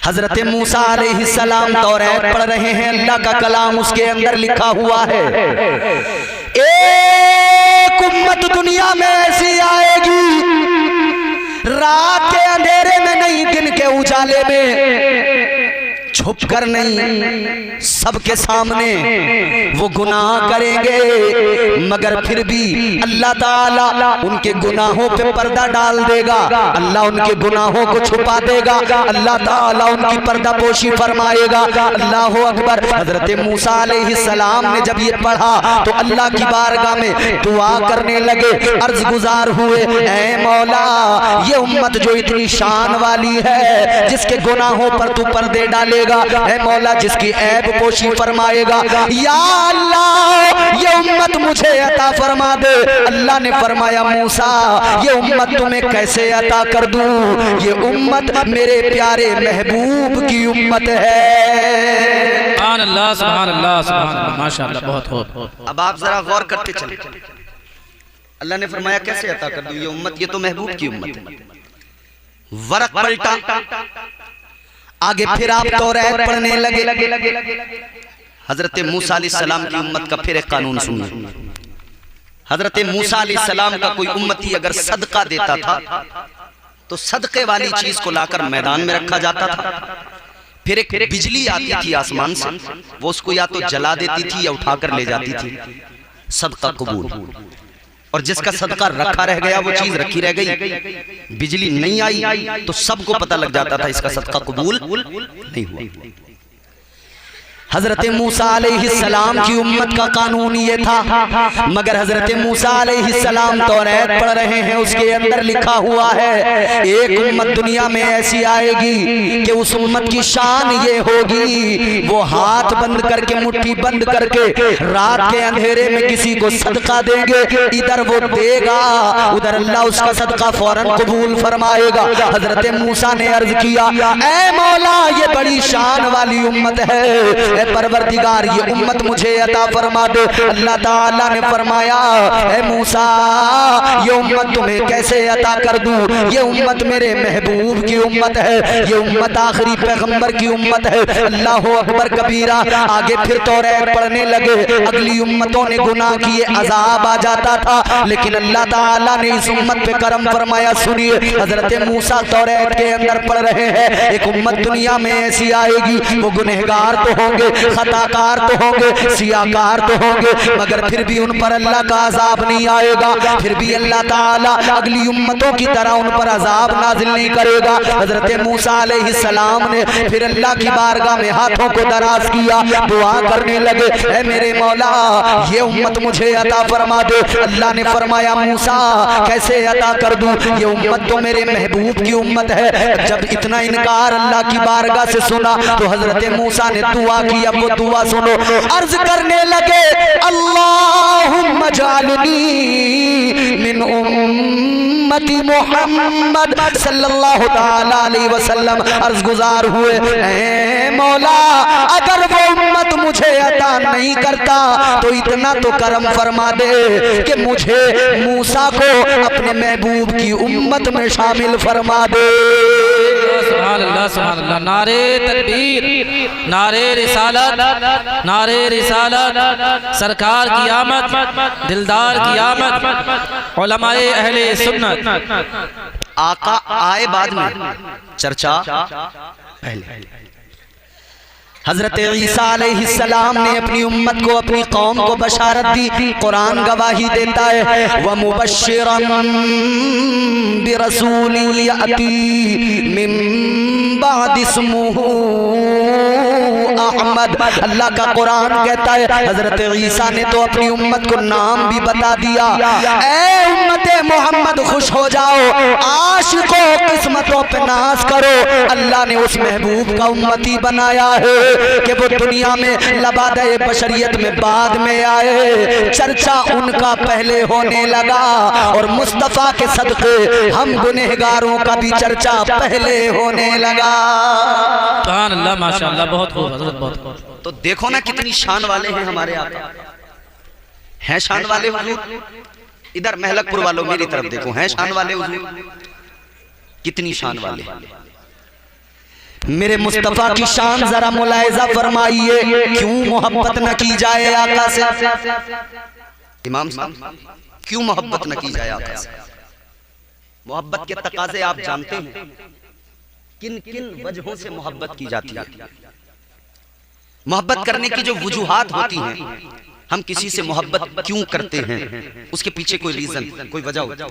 हजरत मूसा अलैहिस्सलाम तौरात पढ़ रहे हैं, अल्लाह का कलाम उसके अंदर लिखा हुआ है, एक उम्मत दुनिया में ऐसी आएगी, रात के अंधेरे में नहीं, दिन के उजाले में, छुप कर नहीं, सबके सामने वो गुनाह करेंगे, मगर फिर भी अल्लाह ताला उनके गुनाहों पे पर्दा डाल देगा, अल्लाह उनके गुनाहों को छुपा देगा, अल्लाह ताला उनकी पर्दा पोशी फरमाएगा। अल्लाह अकबर। हजरत मूसा अलैहिस्सलाम ने जब ये पढ़ा तो अल्लाह की बारगाह में दुआ करने लगे, अर्ज गुजार हुए, ऐ मौला ये उम्मत जो इतनी शान वाली है, जिसके गुनाहों पर तू पर्दे डालेगा, ऐ मौला जिसकी ऐब पोशी फरमाएगा, या अल्लाह ये उम्मत मुझे अता फरमा दे। अल्लाह ने फरमाया, मूसा ये उम्मत तुम्हें कैसे अता कर दूं, ये उम्मत मेरे प्यारे महबूब की उम्मत है। सुभान अल्लाह, सुभान अल्लाह, सुभान अल्लाह, माशाअल्लाह, बहुत हो। अब आप जरा गौर करते चले, अल्लाह ने फरमाया कैसे अता कर दूं ये उम्मत, ये तो महबूब की उम्मत है। वरक पलटा, आगे फिर आप तौरात पढ़ने लगे। हजरत मूसा अलैहिस्सलाम की उम्मत का फिर एक कानून सुनिए। हजरत मूसा अलैहिस्सलाम का कोई उम्मती अगर सदका देता था तो सदके वाली चीज को लाकर मैदान में रखा जाता था, फिर एक बिजली आती थी आसमान से, वो उसको या तो जला देती थी या उठाकर ले जाती थी, सदका कबूल। और जिसका सदका रखा रह गया, वो चीज रखी रह गई, बिजली नहीं आई तो सबको पता लग जाता था इसका सदका कबूल नहीं हुआ। हजरत मूसा अलैहिस्सलाम की उम्मत का कानून ये था, मगर हजरत मूसा अलैहिस्सलाम तौरात पढ़ रहे हैं, उसके अंदर लिखा हुआ है, एक उम्मत दुनिया में ऐसी आएगी कि उस उम्मत की शान ये होगी, वो हाथ बंद करके, मुट्ठी बंद करके रात के अंधेरे में किसी को सदका देंगे, इधर वो देगा, उधर अल्लाह उसका सदका फौरन कबूल फरमाएगा। हजरत मूसा ने अर्ज किया, ऐ मौला ये बड़ी शान वाली उम्मत है, ऐ परवरदिगार ये उम्मत मुझे अता फरमा दे। अल्लाह ताला ने फरमाया, ऐ मूसा ये उम्मत तुम्हें कैसे अता कर दूं, ये उम्मत मेरे महबूब की उम्मत है, ये उम्मत आखिरी पैगंबर की उम्मत है। अल्लाह अकबर कबीरा। आगे फिर तौरात पढ़ने लगे, अगली उम्मतों ने गुनाह किए, अजाब आ जाता था, लेकिन अल्लाह ताला ने इस उम्मत पे करम फरमाया। सुनिए, हजरत मूसा तौरात के अंदर पढ़ रहे हैं, एक उम्मत दुनिया में ऐसी आएगी, वो गुनहगार तो होंगे, खताकार तो होंगे, सियाकार तो होंगे, मगर फिर भी उन पर अल्लाह का अजाब नहीं आएगा, फिर भी अल्लाह ताला अगली उम्मतों की तरह उन पर अजाब नाजिल नहीं करेगा। हजरत मूसा अलैहिस्सलाम ने फिर अल्लाह की बारगाह में हाथों को दराज किया, दुआ करने लगे, ऐ मेरे मौला ये उम्मत मुझे अता फरमा दे। अल्लाह ने फरमाया, मूसा कैसे अता कर दूं, ये उम्मत तो मेरे महबूब की उम्मत है। जब इतना इनकार अल्लाह की बारगाह से सुना तो हजरत मूसा ने दुआ की। अब वो दुआ सुनो, अर्ज करने लगे, अल्लाहुम्मा जालनी मिन उम्मती मोहम्मद सल्लल्लाहु ताला अलैहि वसल्लम अर्ज गुजार हुए, ऐ मौला अगर वो उम्मत मुझे अता नहीं करता तो इतना तो करम फरमा दे कि मुझे मूसा को अपने महबूब की उम्मत में शामिल फरमा दे। सुभान अल्लाह, सुभान अल्लाह। नारे तकबीर, नारे रिसालत, नारे रिसालत, सरकार की आमद, दिलदार की आमद, उलमाए अहले सुन्नत। आका आए बाद में, चर्चा पहले। हजरत ईसा अलैहिस्सलाम ने अपनी उम्मत को, अपनी कौम को बशारत दी। कुरान गवाही देता है, व मुबश्शिरन बिरसूलिन यअती मिन बाद इस्मुहु अहमद। अल्लाह का कुरान कहता है हजरत ईसा ने तो अपनी उम्मत को नाम भी बता दिया। ऐ उम्मते मोहम्मद खुश हो जाओ, आशिकों किस्मतों पे नाज करो, अल्लाह ने उस महबूब का उम्मती बनाया है कि वो दुनिया में लबादे बशरियत में बाद में आए। चर्चा उनका पहले होने लगा और मुस्तफ़ा के सदक़े हम गुनहगारों का भी चर्चा पहले होने लगा। सुभान अल्लाह, माशाअल्लाह, बहुत खूब हज़रत, बहुत खूब। तो देखो ना कितनी शान वाले हैं हमारे आका, हैं शान वाले हुजूर। इधर महलकपुर वालों मेरी तरफ देखो, हैं शान वाले हुजूर, कितनी शान वाले। मेरे मुस्तफा की शान जरा मुलाहिजा फरमाइए, क्यों मोहब्बत न की जाए आका से। इमाम साहब, क्यों मोहब्बत न की जाए आका से? मोहब्बत के तकाजे आप जानते हैं, किन किन वजहों से मोहब्बत की जाती है। मोहब्बत करने की जो वजूहात होती हैं, हम किसी से मोहब्बत क्यों करते हैं, उसके पीछे कोई रीजन, कोई वजह होती है।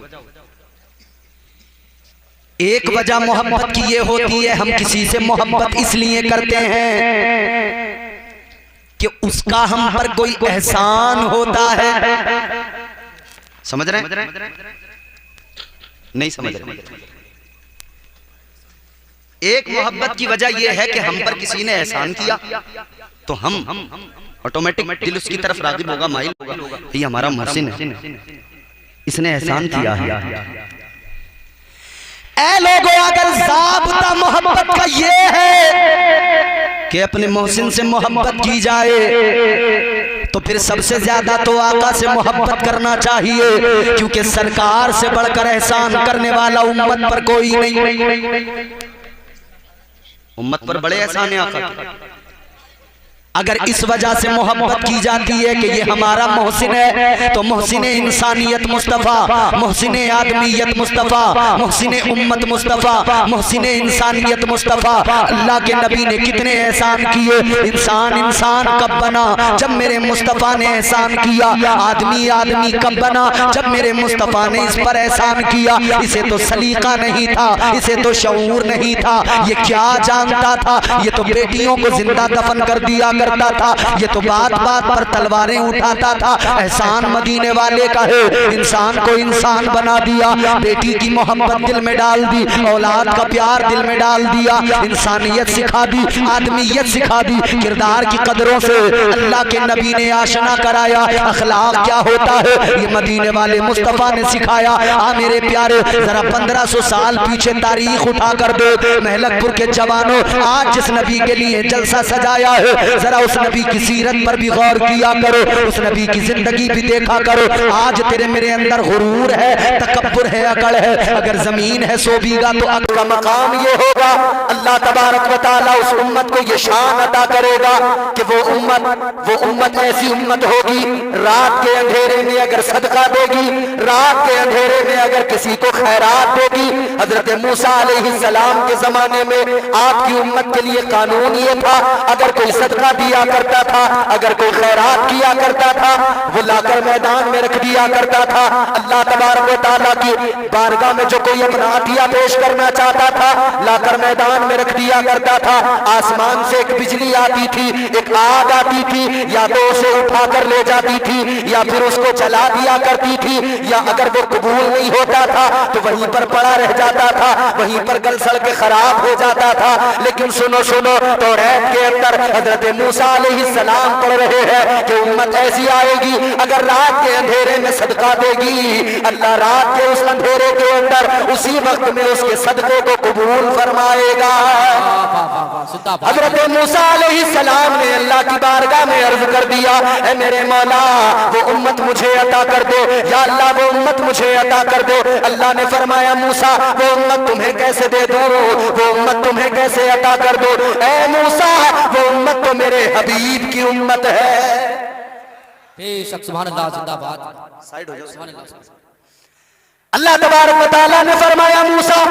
एक वजह मोहब्बत की ये होती है, हम किसी से मोहब्बत इसलिए करते हैं कि उसका हम पर कोई एहसान होता है। समझ रहे हैं? नहीं समझ रहे? एक मोहब्बत की वजह यह है कि हम पर किसी ने एहसान किया तो हम ऑटोमेटिक दिल उसकी तरफ रागिब होगा, माइल होगा, ये हमारा मोहसिन है, इसने एहसान किया है। ऐ लोगों, अगर ज़ाब्ता मोहब्बत का ये है कि अपने मोहसिन से मोहब्बत की जाए तो फिर सबसे ज्यादा तो आका से मोहब्बत करना चाहिए, क्योंकि सरकार से बढ़कर एहसान करने वाला उम्मत पर कोई नहीं। उम्मत पर बड़े एहसान है आका। अगर इस वजह से मोहब्बत की जाती है कि ये हमारा मोहसिन है, तो मोहसिन इंसानियत मुस्तफ़ा, मोहसिन आदमियत मुस्तफ़ा, मोहसिन उम्मत मुस्तफ़ा, मोहसिन इंसानियत मुस्तफ़ा। अल्लाह के नबी ने कितने एहसान किए। इंसान इंसान कब बना? जब मेरे मुस्तफ़ा ने एहसान किया। आदमी आदमी कब बना? जब मेरे मुस्तफ़ा ने इस पर एहसान किया। इसे तो सलीका नहीं था, इसे तो शऊर नहीं था, ये क्या जानता था? ये तो बेटियों को जिंदा दफन कर दिया करता था, ये तो बात बात पर तलवारें उठाता था। एहसान मदीने वाले का है, इंसान को इंसान बना दिया, बेटी की मोहब्बत दिल में डाल दी, औलाद का प्यार दिल में डाल दिया, इंसानियत सिखा दी, आदमियत सिखा दी। किरदार की कदरों से अल्लाह के नबी ने आशना कराया। अखलाक क्या होता है ये मदीने वाले मुस्तफ़ा ने सिखाया। आ मेरे प्यारे, जरा 1500 साल पीछे तारीख उठा कर दो। महलकपुर के जवानों, आज जिस नबी के लिए जलसा सजाया है, जरा उस नबी की सीरत पर भी गौर किया करो, उस नबी की जिंदगी भी देखा करो। आज तेरे मेरे अंदर गुरूर है, तकब्बुर है, अकड़ है। अगर जमीन है 100 बीघा तो अकड़ का मकाम ये होगा। अल्लाह तबारक व तआला उस उम्मत को ये शान अता करेगा कि वो उम्मत ऐसी उम्मत होगी, रात के अंधेरे में अगर सदका देगी, रात के अंधेरे में अगर किसी को खैरात देगी। हजरत मूसा अलैहिस्सलाम के जमाने में आपकी उम्मत के लिए कानून ये था, अगर कोई सदका दिया करता था, अगर कोई खैरात किया करता था, वो लाकर मैदान में रख दिया करता था। अल्लाह तबारक व तआला की बारगाह में जो कोई अपना अतिया पेश करना चाहता था, लाकर मैदान में रख दिया करता था। आसमान से एक बिजली आती थी, एक आग आती थी, या तो उसे उठाकर ले जाती थी या फिर उसको जला दिया करती थी, या अगर वो कबूल नहीं होता था तो वहीं पर पड़ा रह जाता था, वहीं पर गल सड़ के खराब हो जाता था। लेकिन सुनो सुनो, तौरात के अंदर हजरत मूसा अलैहिस्सलाम पढ़ रहे हैं कि उम्मत ऐसी आएगी अगर रात के अंधेरे में सदका देगी, अल्लाह रात के उस अंधेरे के अंदर उसी वक्त में उसके सदके को कबूल फरमाएगा। हजरत मूसा अलैहिस्सलाम ने अल्लाह की बारगाह में अर्ज कर दिया, ऐ मेरे मौला वो उम्मत मुझे अता कर दो, या अल्लाह वो उम्मत मुझे अता कर दो। अल्लाह ने फरमाया मूसा वो उम्मत तुम्हें कैसे दे दूं, वो उम्मत तुम्हें कैसे अता कर दो। ऐ मूसा वो उम्मत तो मेरे हबीब की उम्मत है। बेशक सुभान अल्लाह, जिंदाबाद। साइड हो जाओ। सुभान अल्लाह। अल्लाह तबारक व तआला ने फरमाया मूसा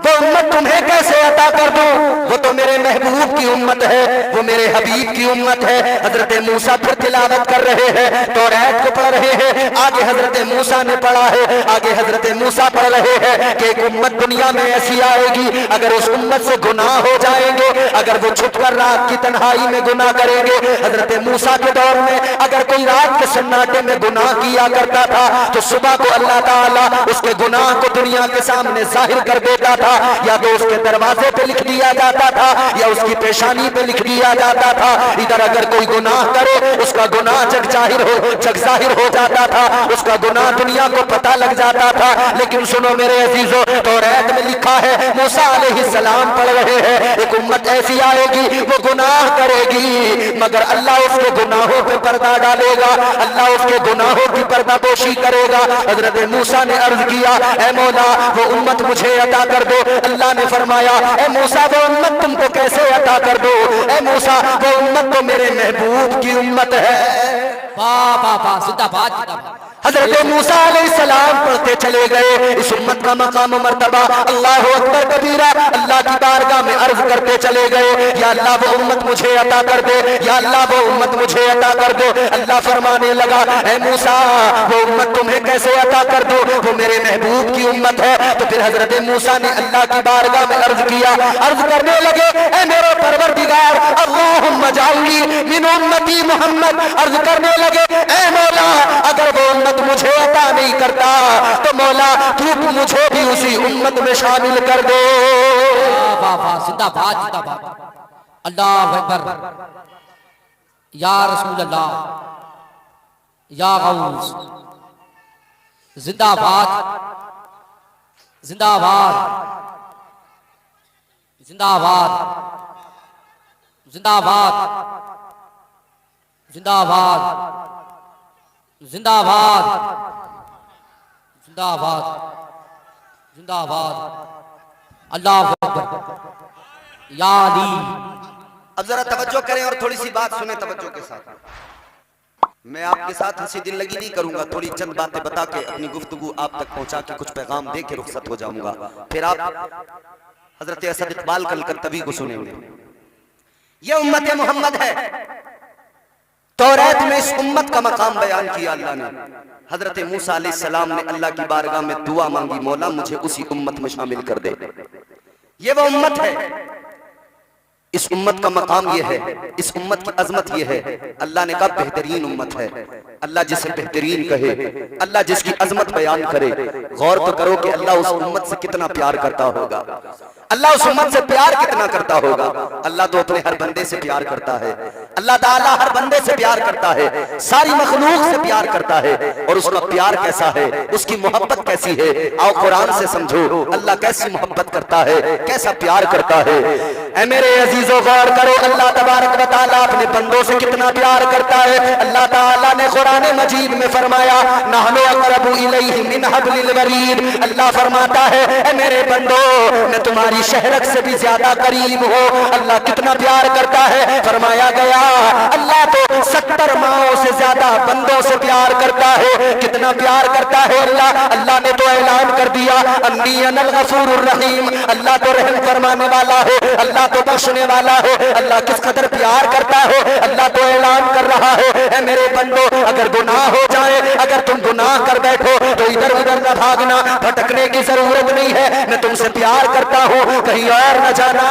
वो उम्मत तुम्हें कैसे अता कर दूं, वो तो मेरे महबूब की उम्मत है, वो मेरे हबीब की उम्मत है। हजरत मूसा फिर तिलावत कर रहे हैं, तौरात को पढ़ रहे हैं। आगे हजरत मूसा ने पढ़ा है, आगे हजरत मूसा पढ़ रहे हैं कि एक उम्मत दुनिया में ऐसी आएगी अगर उस उम्मत से गुनाह हो जाएंगे, अगर वो छुपकर रात की तन्हाई में गुनाह करेंगे। हजरत मूसा के दौर में अगर कोई रात के सन्नाटे में गुनाह किया करता था तो सुबह को अल्लाह ताला उसके गुनाह को दुनिया के सामने जाहिर कर देता था, या तो उसके दरवाजे पे लिख दिया जाता था या उसकी पेशानी पे लिख दिया जाता था। इधर अगर कोई गुनाह करे उसका गुनाह जग जाहिर हो जाता था, उसका गुनाह दुनिया को पता लग जाता था। लेकिन सुनो मेरे अजीजों, तौरात में लिखा है मूसा अलैहिस्सलाम पढ़ रहे हैं एक उम्मत ऐसी आएगी वो गुनाह करेगी मगर अल्लाह उसके गुनाहों पे पर्दा डालेगा, अल्लाह उसके गुनाहों की पर्दापोशी करेगा। हजरत मूसा ने अर्ज किया, ऐ मौला वो उम्मत मुझे अता कर दो। अल्लाह ने फरमाया, ऐ मूसा वो उम्मत तुमको कैसे अता कर दो, ऐ मूसा वो उम्मत तो मेरे महबूब की उम्मत है। वाह वाह वाह, जिंदाबाद जिंदाबाद। हजरत मूसा अलैहिस्सलाम पढ़ते चले गए, इस उम्मत का मकाम मर्तबा अल्लाह अकबर कबीरा, अल्लाह की बारगाह में अर्ज करते चले गए, या अल्लाह वो उम्मत मुझे अता कर दे, या अल्लाह वो उम्मत मुझे अता कर दो। अल्लाह फरमाने लगा, ऐ मूसा वो उम्मत तुम्हें कैसे अता कर दो, वो मेरे महबूब की उम्मत है। तो फिर हजरत मूसा ने अल्लाह की बारगाह में अर्ज किया, अर्ज करने लगे, ऐ मेरे परवरदिगार अल्लाहुम्मा जाऊंगी मिन उम्मती मोहम्मद। अर्ज करने लगे, ऐ मौला अगर वो उम्मत मुझे अता नहीं करता तो मौला तू मुझे भी उसी उम्मत में शामिल कर दे। वाह वाह, जिंदाबाद जिंदाबाद। अल्लाह अकबर, या रसूल अल्लाह, या गौस, जिंदाबाद जिंदाबाद जिंदाबाद जिंदाबाद जिंदाबाद जिंदाबाद जिंदाबाद जिंदाबाद। अल्लाह अकबर। या अली। अब जरा तवज्जो करें और थोड़ी सी बात सुने तवज्जो के साथ। मैं आपके साथ हंसी दिल लगी नहीं करूंगा, थोड़ी चंद बातें बता के अपनी गुफ्तगू आप तक पहुंचा के कुछ पैगाम दे के रुखसत हो जाऊंगा। फिर आप हजरत असद इकबाल कलकत्तवी को सुनेंगे। ये उम्मत मोहम्मद है। तौरात में इस उम्मत का मकाम बयान किया अल्लाह ने। हजरत मूसा अलैहिस्सलाम ने अल्लाह की बारगाह में दुआ मांगी, मौला मुझे उसी उम्मत में शामिल कर दे। ये वो उम्मत है, इस उम्मत का मकाम ये है, इस उम्मत की अजमत ये है। अल्लाह ने कहा बेहतरीन उम्मत है। अल्लाह जिसे बेहतरीन कहे, अल्लाह जिसकी अजमत बयान करे, गौर तो करो कि अल्लाह उस उम्मत से कितना प्यार करता होगा। अल्लाह उस उम्मत से प्यार कितना करता होगा। अल्लाह तो अपने हर बंदे से प्यार करता है। अल्लाह ताला हर बंदे से प्यार करता है, सारी मखलूक से प्यार करता है। और उसका प्यार कैसा है, उसकी मोहब्बत कैसी है, आओ कुरान से समझो अल्लाह कैसी मोहब्बत करता है, कैसा प्यार करता है। ऐ मेरे अजीजों गौर करो, अल्लाह तबारक व तआला अपने बंदों से कितना प्यार करता है। अल्लाह ताला ने कुरान मजीद में फरमाया, नहनु अक़रबु इलैहि मिन हब्लिल वरीद। अल्लाह फरमाता है, ऐ मेरे बंदों मैं तुम्हारी शहरक से भी ज्यादा करीब हो। अल्लाह कितना प्यार करता है, फरमाया गया अल्लाह तो 70 माओं से ज्यादा बंदों से प्यार करता है। कितना प्यार करता है अल्लाह। अल्लाह ने तो ऐलान कर दिया, अन्नी अनल गफूरुर रहीम। अल्लाह तो रहम फरमाने वाला है, अल्लाह तो बख्शने वाला है। अल्लाह किस कदर प्यार करता है, अल्लाह तो ऐलान कर रहा है, ऐ मेरे बंदो अगर गुनाह हो जाए, अगर तुम गुनाह कर बैठो तो इधर उधर न भागना, भटकने की जरूरत नहीं है। मैं तुमसे प्यार करता हूँ, कहीं और न जाना,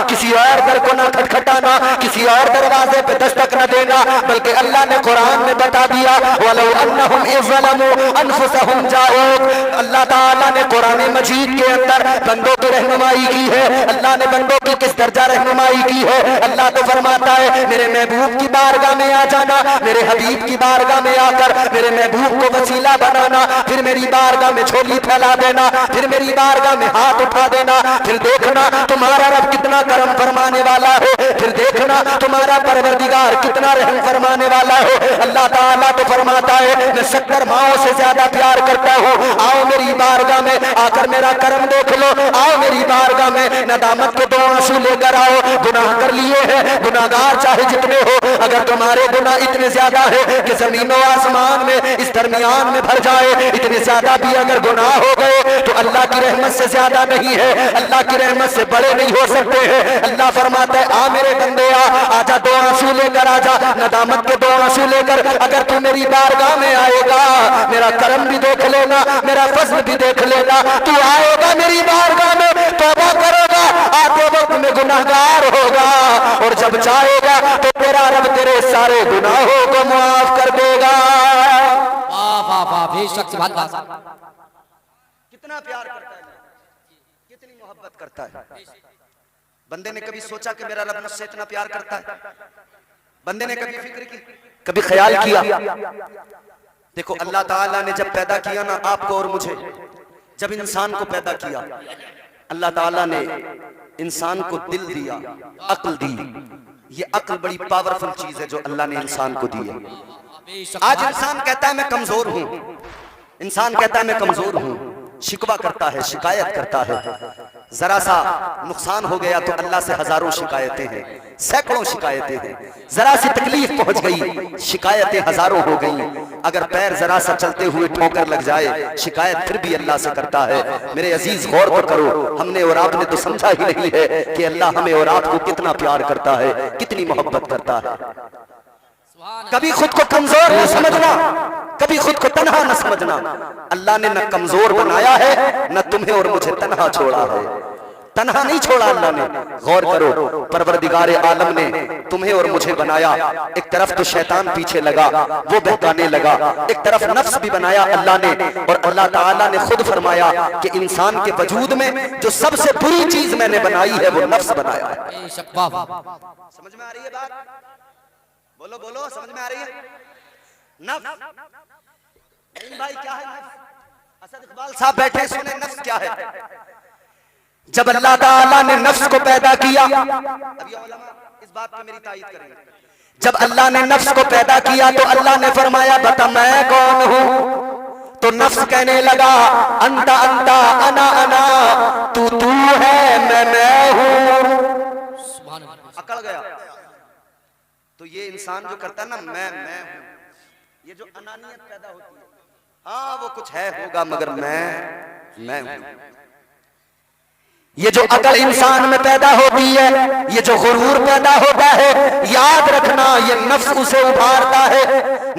किसी और दर को न खटखटाना, किसी और दरवाजे पे दस्तक न देना। बल्कि अल्लाह ने कुरान में बता दिया, वलौ अन्नहुम इज़ ज़लमू अनफुसहुम जाऊक। अल्लाह ताला ने कुरान मजीद के अंदर बंदों की रहनुमाई की है। अल्लाह ने बंदों की किस दर्जा रहनुमाई की है। अल्लाह तो फरमाता है मेरे महबूब की बारगाह में आ जाना, मेरे हबीब की बारगाह में आकर मेरे महबूब को वसीला बनाना, फिर मेरी बारगाह में झोली फैला देना, फिर मेरी बारगाह में हाथ उठा देना, फिर देखना तुम्हारा रब कितना करम फरमाने वाला है, फिर देखना तुम्हारा परवरदिगार कितना रहम फरमाने वाला है। अल्लाह ताला तो फरमाता है मैं 70 माओं से ज्यादा प्यार करता हूँ, आओ मेरी बारगाह में आकर मेरा करम देख लो, आओ मेरी बारगाह में नदामत के 2 आंसू लेकर आओ। गुनाह कर लिए हैं, गुनाहगार चाहे जितने हो, अगर तुम्हारे गुनाह इतने ज्यादा है कि जमीन और आसमान में इस दरमियान में भर जाए, इतने ज्यादा भी अगर गुनाह हो गए तो अल्लाह की रहमत से ज्यादा नहीं है, अल्लाह की रहमत से बड़े नहीं हो सकते हैं। अल्लाह फरमाता है आ मेरे बंदे आजा 2 आंसू लेकर आजा, नदामत के 2 आंसू लेकर अगर तू मेरी बारगाह में आएगा, मेरा करम भी देख लेना, मेरा फज़ल भी देख लेना। तू आएगा मेरी बारगाह में, तौबा करेगा, आते वक्त में गुनाहगार होगा, और जब जाएगा तो तेरा रब तेरे सारे गुनाहों को माफ कर देगा। वाह वाह वाह, बेशक सुभान अल्लाह। कितना प्यार करता है, कितनी मोहब्बत करता है। बंदे ने कभी सोचा कि मेरा रब मुझसे इतना प्यार करता है? बंदे ने कभी फिक्र की, कभी ख्याल किया? देखो अल्लाह ताला ने जब पैदा किया ना आपको और मुझे, जब इंसान को पैदा किया अल्लाह ताला ने इंसान को दिल दिया, अक्ल दी। ये अक्ल बड़ी पावरफुल चीज है जो अल्लाह ने इंसान को दी है। आज इंसान कहता है मैं कमजोर हूं, इंसान कहता है मैं कमजोर हूं, शिकवा करता है, शिकायत करता है। जरा सा नुकसान हो गया तो अल्लाह से हजारों शिकायतें हैं, सैकड़ों शिकायतें हैं। जरा सी तकलीफ पहुंच गई, शिकायतें हजारों हो गई। अगर पैर जरा सा चलते हुए ठोकर लग जाए, शिकायत फिर भी अल्लाह से करता है। मेरे अजीज गौर तो करो, हमने और आपने तो समझा ही नहीं है कि अल्लाह हमें और आपको कितना प्यार करता है, कितनी मोहब्बत करता है। कभी खुद को कमजोर न समझना, कभी खुद को तन्हा न समझना। अल्लाह ने न कमजोर बनाया है, न तुम्हें और मुझे तन्हा छोड़ा है। तन्हा नहीं छोड़ा अल्लाह ने। गौर करो, परवरदिगार आलम ने तुम्हें और मुझे बनाया, एक तरफ तो शैतान पीछे लगा, वो बहकाने लगा, एक तरफ नफ्स भी बनाया अल्लाह ने। और अल्लाह ताला ने खुद फरमाया कि इंसान के वजूद में जो सबसे बुरी चीज मैंने बनाई है वो नफ्स बनाया है। समझ में आ रही है बात? बोलो बोलो, समझ में आ रही है? नफ्स भाई क्या है नफ्स? असद इकबाल साहब बैठे सुने नफ्स क्या है। जब अल्लाह ताला ने नफ्स को पैदा किया, अभी उलमा इस बात पे मेरी तायीद करेंगे, जब अल्लाह ने नफ्स को पैदा किया तो अल्लाह ने फरमाया बता मैं कौन हूं? तो नफ्स कहने लगा अंता अंता अना अना, तू तू है मैं हूं। अकड़ गया। तो ये इंसान जो करता है ना मैं हूं, ये जो अनानियत पैदा होती है, हाँ वो कुछ है होगा मगर मैं हूं। ये जो अकल इंसान में पैदा होती है, ये जो गुरूर पैदा होता है, याद रखना ये नफ्स उसे उभारता है।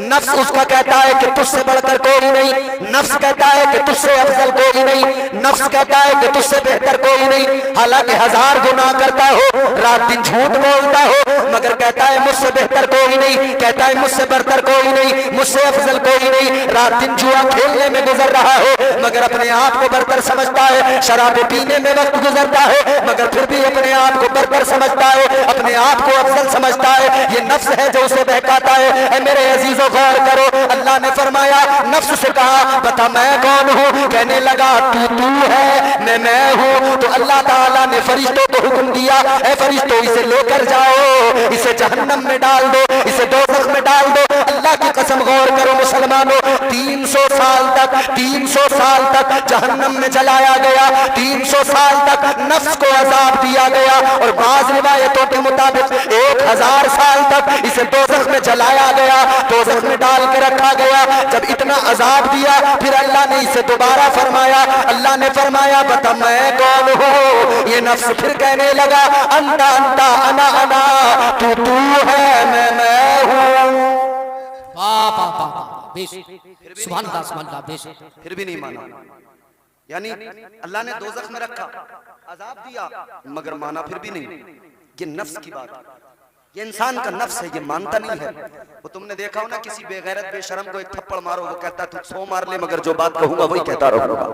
नफ्स उसका कहता है कि तुझसे बढ़कर कोई नहीं, नफ्स कहता है कि तुझसे अफजल कोई नहीं, नफ्स कहता है कि तुझसे बेहतर कोई नहीं। हालांकि 1000 गुनाह करता हो, रात दिन झूठ बोलता हो, मगर कहता है मुझसे बेहतर कोई नहीं, कहता है मुझसे बढ़कर कोई नहीं, मुझसे अफजल कोई नहीं। रात दिन जुआ खेलने में गुजर रहा हो, मगर अपने आप को बढ़कर समझता है। शराब पीने में वक्त गुजरता है, मगर फिर भी अपने आप को बढ़कर समझता है, अपने आप को अफजल समझता है। ये नफ्स है जो उसे बहकाता है। ऐ मेरे अजीजों गौर करो, अल्लाह ने फरमाया नफ्स से कहा बता मैं कौन हूं? कहने लगा तू है मैं हूं। तो अल्लाह ताला ने फरिश्तों को हुक्म दिया, ऐ फरिश्तों इसे लेकर जाओ, इसे जहन्नम में डाल दो, इसे दोज़ख में डाल दो। अल्लाह की कसम गौर करो मुसलमानों, 300 साल तक जहन्नम में जलाया गया, 300 साल तक नफ्स को अजाब दिया गया, और बाज़ रिवायतों के मुताबिक 1000 साल तक इसे दोज़ख में जलाया गया, दोज़ख में डाल के रखा गया। जब इतना अजाब दिया फिर अल्लाह ने इसे दोबारा फरमाया, अल्लाह ने फरमाया बता मैं कौन हूं? ये नफ्स फिर कहने लगा अंता अंता अना अना, तू है मैं हूं। सुभान अल्लाह, बेशक। फिर भी नहीं माना, यानी अल्लाह ने दोज़ख में रखा, अजाब दिया, मगर माना फिर भी नहीं। ये नफ्स की बात। ये इंसान का नफ्स है, ये मानता नहीं है। वो तुमने देखा हो ना, किसी बेगैरत बेशरम को एक थप्पड़ मारो, वो कहता तू 100 मार ले मगर जो बात कहूंगा वही कहता रहूंगा।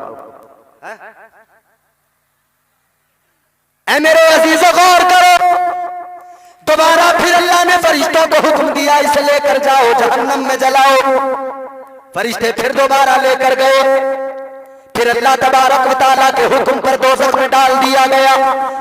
ऐ मेरे अजीजों गौर करो, दोबारा फिर अल्लाह ने फरिश्तों को हुक्म दिया, इसे लेकर जाओ जहन्नम में जलाओ। फरिश्ते फिर दोबारा लेकर गए, फिर अल्लाह तबारक व तआला के हुक्म पर दोज़ख में डाल दिया गया,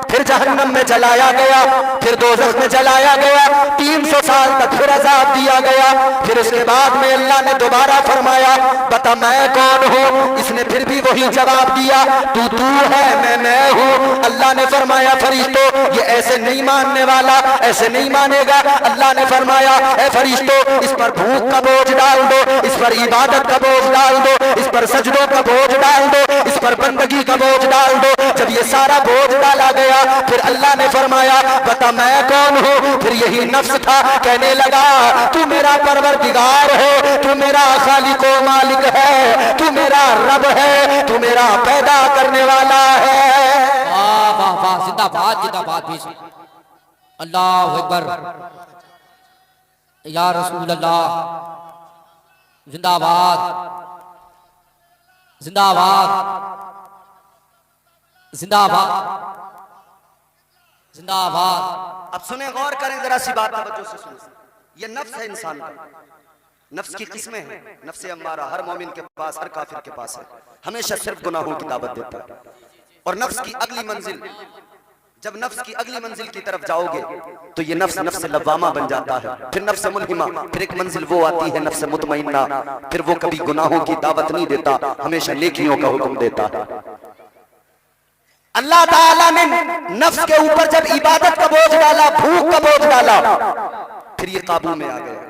फिर जहन्नम में जलाया गया, फिर दोज़ख में जलाया गया, 300 साल तक फिर अज़ाब दिया गया। फिर उसके बाद में अल्लाह ने दोबारा फरमाया, बता मैं कौन हूँ? इसने फिर भी वही जवाब दिया, तू है, मैं हूँ। अल्लाह ने फरमाया, फरिश्तों ये ऐसे नहीं मानने वाला, ऐसे नहीं मानेगा। अल्लाह ने फरमाया, ए फरिश्तों इस पर भूख का बोझ डाल दो, इस पर इबादत का बोझ डाल दो, इस पर सजदों का बोझ डाल दो, इस पर बंदगी का बोझ डाल दो। जब ये सारा बोझ डाला गया, फिर अल्लाह ने फरमाया, बता मैं कौन हूँ? फिर यही नफ्स था, कहने लगा तू मेरा परवरदिगार है, तू मेरा खालिक व मालिक है, तू मेरा रब है, तू मेरा पैदा करने वाला है। वाह वाह वाह, जिंदाबाद जिंदाबाद भी। अल्लाह अकबर, या रसूल अल्लाह, जिंदाबाद जिंदाबाद जिंदाबाद जिंदाबाद। अब सुने, गौर करें जरा सी बात, तवज्जो से सुने। ये नफ्स है इंसान का, नफ्स की किस्में हैं। नफ्स अम्मारा हर मोमिन के पास, हर काफिर के पास है, हमेशा सिर्फ गुनाहों की दावत देता है। और नफ्स की अगली मंजिल, जब नफ्स की अगली मंजिल की तरफ जाओगे तो ये नफ्स नफ्स लवामा बन जाता है, फिर नफ्स मुल्हिमा, फिर एक मंजिल वो आती है नफ्स मुतमइन्ना। फिर वो कभी गुनाहों की दावत नहीं देता, हमेशा नेकियों का हुक्म देता है। अल्लाह ताला ने नफ्स के ऊपर जब इबादत का बोझ डाला, भूख का बोझ डाला, फिर ये काबू में आ गया,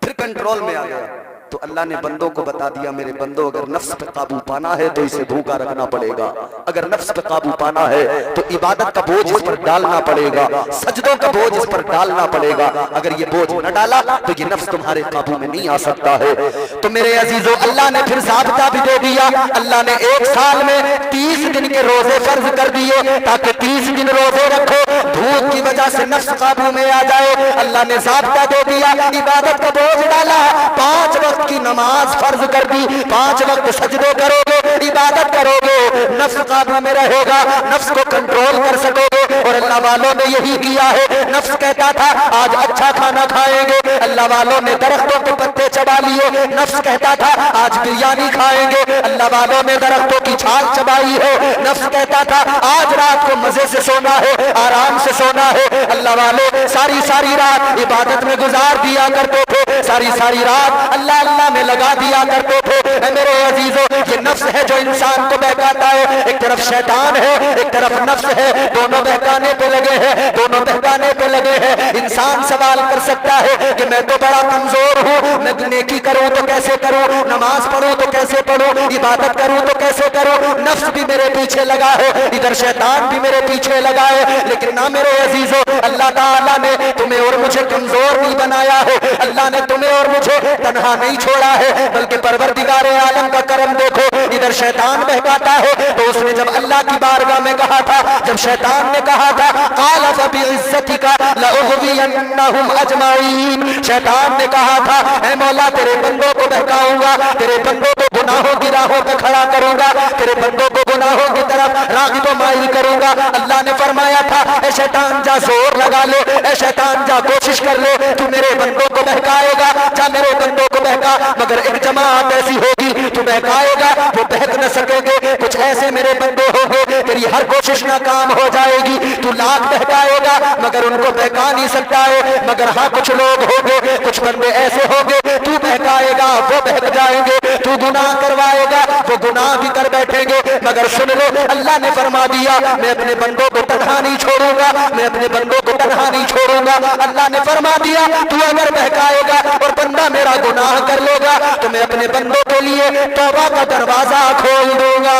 फिर कंट्रोल में आ गया। तो अल्लाह ने बंदों को बता दिया, मेरे बंदो अगर नफ्स पे काबू पाना है तो इसे भूखा रखना पड़ेगा, अगर नफ्स पे काबू पाना है तो इबादत का बोझ इस पर डालना पड़ेगा, सजदों का बोझ इस पर डालना पड़ेगा। अगर ये बोझ न डाला तो ये नफ्स तुम्हारे काबू में नहीं आ सकता है। तो मेरे अजीजों, अल्लाह ने फिर ज़ाब्ता भी दे दिया। अल्लाह ने एक साल में 30 दिन के रोजे फर्ज कर दिए, ताकि 30 दिन रोजे रखो, भूख की वजह से नफ्स काबू में आ जाए। अल्लाह ने ज़ाब्ता दे दिया, इबादत का बोझ डाला, 5 वक्त की नमाज फर्ज कर दी, 5 वक्त सजदे करोगे, इबादत करोगे, नफ्स काबू में रहेगा, नफ्स को कंट्रोल कर सकोगे। और अल्लाह वालों ने यही किया है। नफ्स कहता था आज अच्छा खाना खाएंगे, अल्लाह वालों ने दरख्तों के पत्ते चबा लिए। नफ्स कहता था आज बिरयानी खाएंगे, अल्लाह वालों ने दरख्तों की छाल चबाई है। नफ्स कहता था आज रात को मजे से सोना है, आराम से सोना है, अल्लाह वाले सारी सारी रात इबादत में गुजार दिया करते थे, सारी सारी रात अल्लाह अल्लाह में लगा दिया करते थे। मेरे अजीजों, ये नफ्स है जो इंसान को बहकाता है। एक तरफ शैतान है, एक तरफ नफ्स है, दोनों बहकाने पे लगे हैं, दोनों बहकाने पे लगे हैं। इंसान सवाल कर सकता है कि मैं तो बड़ा कमजोर हूँ, मैं नेकी करूँ तो कैसे करूँ, नमाज पढ़ूँ तो कैसे पढ़ूँ, इबादत करूँ तो कैसे करूँ। नफ्स भी मेरे पीछे लगा है, इधर शैतान भी मेरे पीछे लगा है। लेकिन ना मेरे अजीजों, अल्लाह ताला ने तुम्हें और मुझे कमजोर नहीं बनाया है, अल्लाह ने तुम्हें और मुझे तन्हा नहीं छोड़ा है, बल्कि परवरदिगार आलम का करम देखो। इधर शैतान बहकाता है, तो उसने जब अल्लाह की बारगाह में कहा था, जब शैतान ने कहा था क़ाल फ़बिइज़्ज़तिका लअग़वियन्नहुम अजमईन, शैतान ने कहा था ऐ मौला तेरे बंदों को बहकाऊंगा, तेरे बंदों को गुनाहों की राहों पे खड़ा करूंगा, तेरे बंदों को गुनाहों की तरफ राग़िब व माइल करूंगा। अल्लाह ने फरमाया था ऐ शैतान जा जोर लगा ले, ऐ शैतान जा कोशिश कर ले, तू मेरे बंदों को बहकाएगा, जा मेरे बंदों को बहका। मगर एक जमात ऐसी होगी तू बहकाएगा, वो बहक न सकेंगे। कुछ ऐसे मेरे बंदे होंगे तेरी हर कोशिश नाकाम हो जाएगी, तू लाख बहकाएगा मगर उनको बहका नहीं सकता है। मगर हाँ कुछ लोग होंगे, कुछ बंदे ऐसे होंगे, तू बहकाएगा वो बहक जाएंगे, तू गुनाह करवाएगा वो गुनाह भी कर बैठेंगे। मगर सुन लो, अल्लाह ने फरमा दिया मैं अपने बंदों को तन्हा नहीं छोड़ूंगा, मैं अपने बंदों को तन्हा नहीं छोड़ूंगा। अल्लाह ने फरमा दिया तू अगर बहकाएगा और बंदा मेरा गुनाह कर लेगा तो मैं अपने बंदों के लिए तौबा का दरवाजा खोल दूंगा।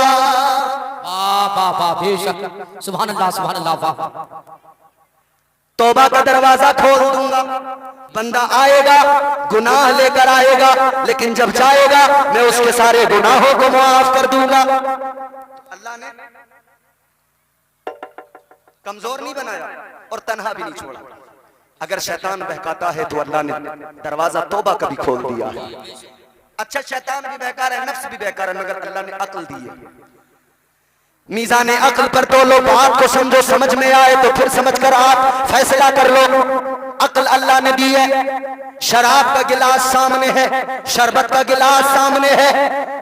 वाह वाह, बेशक, सुभान अल्लाह सुभान अल्लाह, वाह। तौबा का दरवाजा खोल दूंगा, बंदा आएगा गुनाह लेकर आएगा, लेकिन जब जाएगा मैं उसके सारे गुनाहों को माफ कर दूंगा। अल्लाह ने कमजोर नहीं बनाया और तन्हा भी नहीं छोड़ा। अगर शैतान बहकाता है तो अल्लाह ने दरवाजा तौबा का भी खोल दिया है। अच्छा शैतान भी बेकार है, नफ्स भी बेकार है, मगर अल्लाह ने अक्ल दी है। मीज़ान अक्ल पर तोलो, बात को समझो, समझ में आए तो फिर समझकर आप फैसला कर लो। अक्ल अल्लाह ने दी है। शराब का गिलास सामने है, शरबत का गिलास सामने है।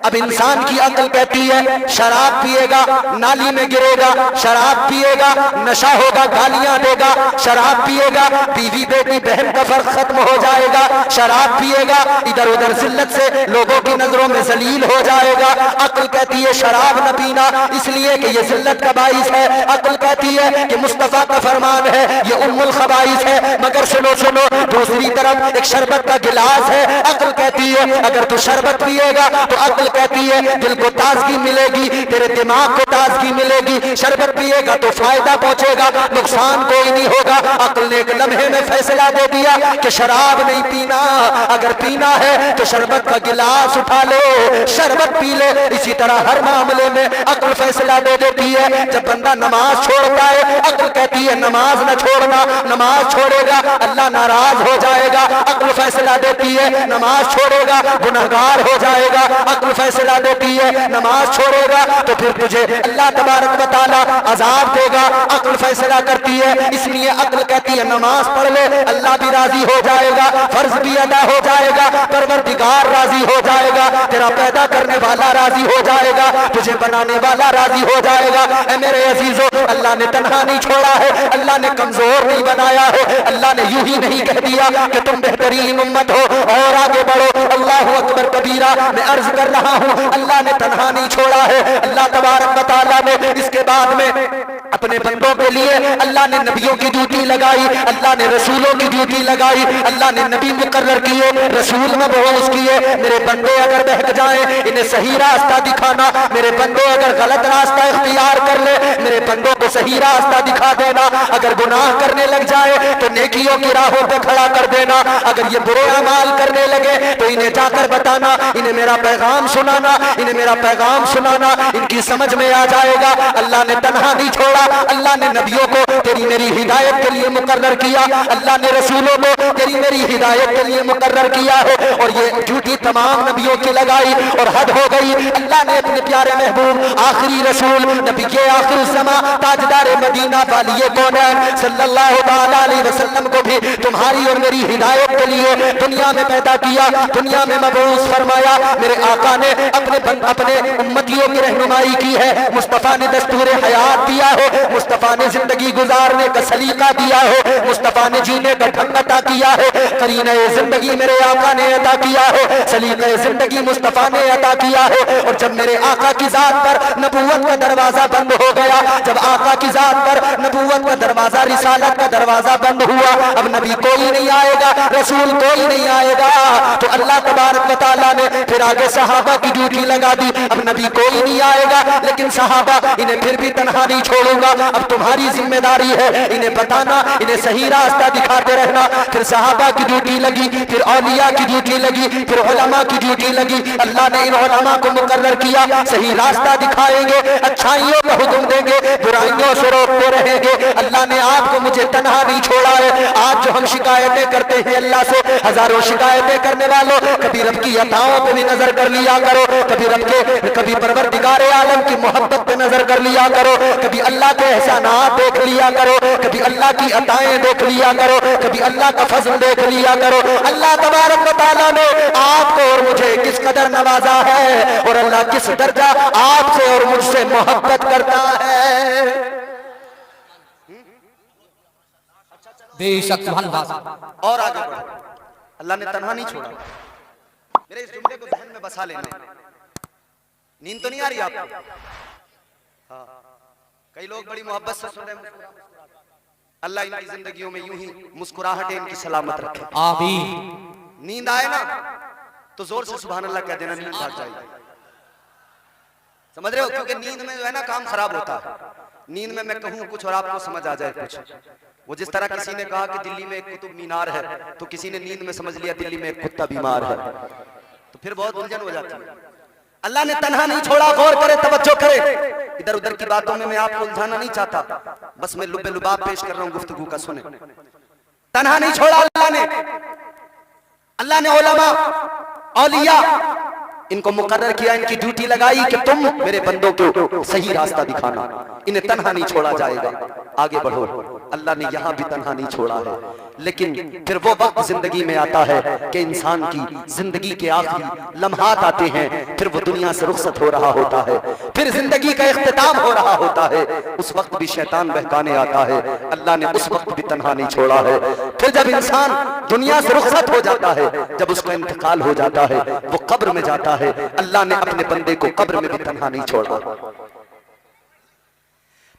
अब इंसान की अक्ल कहती है शराब पिएगा नाली में गिरेगा, शराब पिएगा नशा होगा, गालियां देगा, शराब पिएगा बीवी बेटी बहन का फर्क खत्म हो जाएगा, शराब पिएगा इधर उधर जिल्लत से लोगों की नजरों में जलील हो जाएगा। अक्ल कहती है शराब न पीना इसलिए कि ये जिल्लत का बाइस है। अक्ल कहती है कि मुस्तफा का फरमान है ये उम्मुल खबाइस है। मगर सुनो सुनो, दूसरी तरफ एक शरबत का गिलास है। अक्ल कहती है अगर तू शरबत पिएगा तो अक्ल कहती है दिल को ताजगी मिलेगी, तेरे दिमाग को ताजगी मिलेगी। शरबत पिएगा तो फायदा पहुंचेगा, नुकसान कोई नहीं होगा। अक्ल ने एक लम्हे में फैसला दे दिया कि शराब नहीं पीना, अगर पीना है तो शरबत का गिलास उठा लो, शरबत पी ले। इसी तरह हर मामले में अक्ल फैसला दे देती है। जब बंदा नमाज छोड़ता है अक्ल कहती है नमाज न छोड़ना, नमाज छोड़ेगा अल्लाह नाराज हो जाएगा। अक्ल फैसला देती है नमाज छोड़ेगा गुनहगार हो जाएगा। अक्ल फैसला देती है नमाज छोड़ेगा तो फिर तुझे अल्लाह तबारक व तआला अजाब देगा। अक्ल फैसला करती है, इसलिए अक्ल कहती है नमाज पढ़ ले अल्लाह भी राजी हो जाएगा, फर्ज भी अदा हो जाएगा, परवरदिगार राजी हो जाएगा, तेरा पैदा करने वाला राजी हो जाएगा, तुझे बनाने वाला राजी हो जाएगा। ऐ मेरे अजीजों, अल्लाह ने तन्हा नहीं छोड़ा है, अल्लाह ने कमजोर नहीं बनाया है, अल्लाह ने यूं ही नहीं कह दिया कि तुम बेहतरीन उम्मत हो और आगे बढ़ो। अल्लाह अकबर कबीरा, मैं अर्ज कर रहा हूँ अल्लाह ने तन्हा नहीं छोड़ा है। अल्लाह तबारक व तआला ने इसके बाद में अपने बंदों के लिए अल्लाह ने नबियों की ड्यूटी लगाई, अल्लाह ने रसूलों की ड्यूटी लगाई, अल्लाह ने नबी मुकर्रर किए, रसूल मबऊस किए। मेरे बंदे अगर बहक जाएं इन्हें सही रास्ता दिखाना, मेरे बंदे अगर गलत रास्ता इख्तियार कर ले मेरे बंदों को सही रास्ता दिखा देना। अगर गुनाह करने लग जाए तो नेकियों की राहों पर खड़ा कर देना, अगर ये बुरे अमाल करने लगे तो इन्हें जाकर बताना, इन्हें मेरा पैगाम सुनाना, इन्हें मेरा पैगाम सुनाना, इनकी समझ में आ जाएगा। अल्लाह ने तन्हा नहीं छोड़ा, अल्लाह ने नबियों को तेरी मेरी हिदायत के लिए मुकर्रर किया, अल्लाह ने रसूलों को तेरी मेरी हिदायत के लिए मुकर्रर किया है। और ये ड्यूटी तमाम नबियों की लगाई और हद हो गई। अल्लाह ने अपने प्यारे महबूब आखिरी रसूल नबी के आखिर समा ताजदार मदीना वालिए कौनैन सल्लल्लाहु तआला अलैहि वसल्लम को भी तुम्हारी और मेरी हिदायत के लिए दुनिया में पैदा किया, दुनिया में मबऊस फरमाया। मेरे आका ने अपने उम्मतियों की रहनुमाई की है, मुस्तफा ने दस्तूर हयात दिया है, मुस्तफा ने जिंदगी गुजारने का सलीका दिया है, मुस्तफा ने जीने का ढंग अता किया है, करीने जिंदगी मेरे आका ने अता किया है, सलीका जिंदगी मुस्तफा ने अता किया है। और जब मेरे आका की जात पर नबूवत का दरवाजा बंद हो गया, जब आका की जात पर नबूवत का दरवाजा, रिसालत का दरवाजा बंद हुआ, अब नबी कोई नहीं आएगा, रसूल कोई नहीं आएगा, तो अल्लाह तबारक व तआला ने फिर आगे सहाबा की ड्यूटी लगा दी। अब नबी कोई नहीं आएगा लेकिन सहाबा इन्हें फिर भी तन्हा नहीं छोड़ूंगा, अब तुम्हारी जिम्मेदारी है इन्हें बताना, इन्हें सही रास्ता दिखाते रहना। फिर सहाबा की ड्यूटी लगी, फिर औलिया की ड्यूटी लगी, फिर उलमा की ड्यूटी लगी। अल्लाह ने इन उलमा को मुकर्रर किया, सही रास्ता दिखाएंगे, अच्छाइयों का हुक्म देंगे, बुराइयों से रोकते रहेंगे। अल्लाह ने आपको मुझे तन्हा नहीं छोड़ा है। आज जो हम शिकायतें करते हैं अल्लाह से, हजारों शिकायतें करने वालों, कभी रब की अताओं पे भी नजर कर लिया करो, कभी परवरदिगारे आलम की मोहब्बत पे नजर कर लिया करो, कभी अल्लाह के एहसानात देख लिया करो, कभी अल्लाह की अताएं देख लिया करो, कभी अल्लाह का फजल देख लिया करो। अल्लाह तबारक व तआला ने आपको और मुझे किस कदर नवाजा है और अल्लाह किस दर्जा आपसे और मुझसे मोहब्बत करता है। बेशक सुभान अल्लाह। और आगे बढ़ो, अल्लाह ने तन्हा नहीं छोड़ा। मेरे इस जुमले को जहन में बसा लेना। नींद तो नहीं आ रही आपको? हाँ, कई लोग बड़ी मोहब्बत से सुन रहे हैं। अल्लाह इनकी जिंदगियों में यूं ही मुस्कुराहटें इनकी सलामत रखे, आमीन। नींद आए ना तो जोर से सुभान अल्लाह कह देना, नींद भाग जाएगी। समझ रहे हो? क्योंकि नींद में जो है ना काम खराब होता है। नींद में मैं कहूँ कुछ और आपको समझ आ जाए कुछ। वो जिस तरह किसी ने कहा कि दिल्ली में एक कुतुब मीनार है, तो किसी ने नींद में समझ लिया दिल्ली में एक कुत्ता बीमार है, तो फिर बहुत उलझन हो जाती है। अल्लाह ने तन्हा नहीं छोड़ा, गौर करे, तवज्जो करे। इधर उधर की बातों में मैं आपको उलझाना नहीं चाहता, बस मैं लुब्बे लुबाब पेश कर रहा हूँ, गुफ्तगू का सुने। तन्हा नहीं छोड़ा अल्लाह ने। अल्लाह ने उलमा औलिया इनको मुकर्रर किया, इनकी ड्यूटी लगाई कि तुम मेरे बंदों को सही रास्ता दिखाना, इन्हें तन्हा नहीं छोड़ा जाएगा, आगे बढ़ो। अल्लाह ने यहां भी तन्हा नहीं छोड़ा है, लेकिन फिर वो वक्त जिंदगी में आता है कि इंसान की जिंदगी के आखिरी लम्हात आते हैं, फिर वो दुनिया से रुखसत हो रहा होता है, फिर जिंदगी का इख्तिताम हो रहा होता है। उस वक्त भी शैतान बहकाने आता है, अल्लाह ने उस वक्त भी तन्हा नहीं छोड़ा है। फिर जब इंसान दुनिया से रुखसत हो जाता है, जब उसका इंतकाल हो जाता है, वो कब्र में जाता है, अल्लाह ने अपने बंदे को कब्र में भी तन्हा नहीं छोड़ा।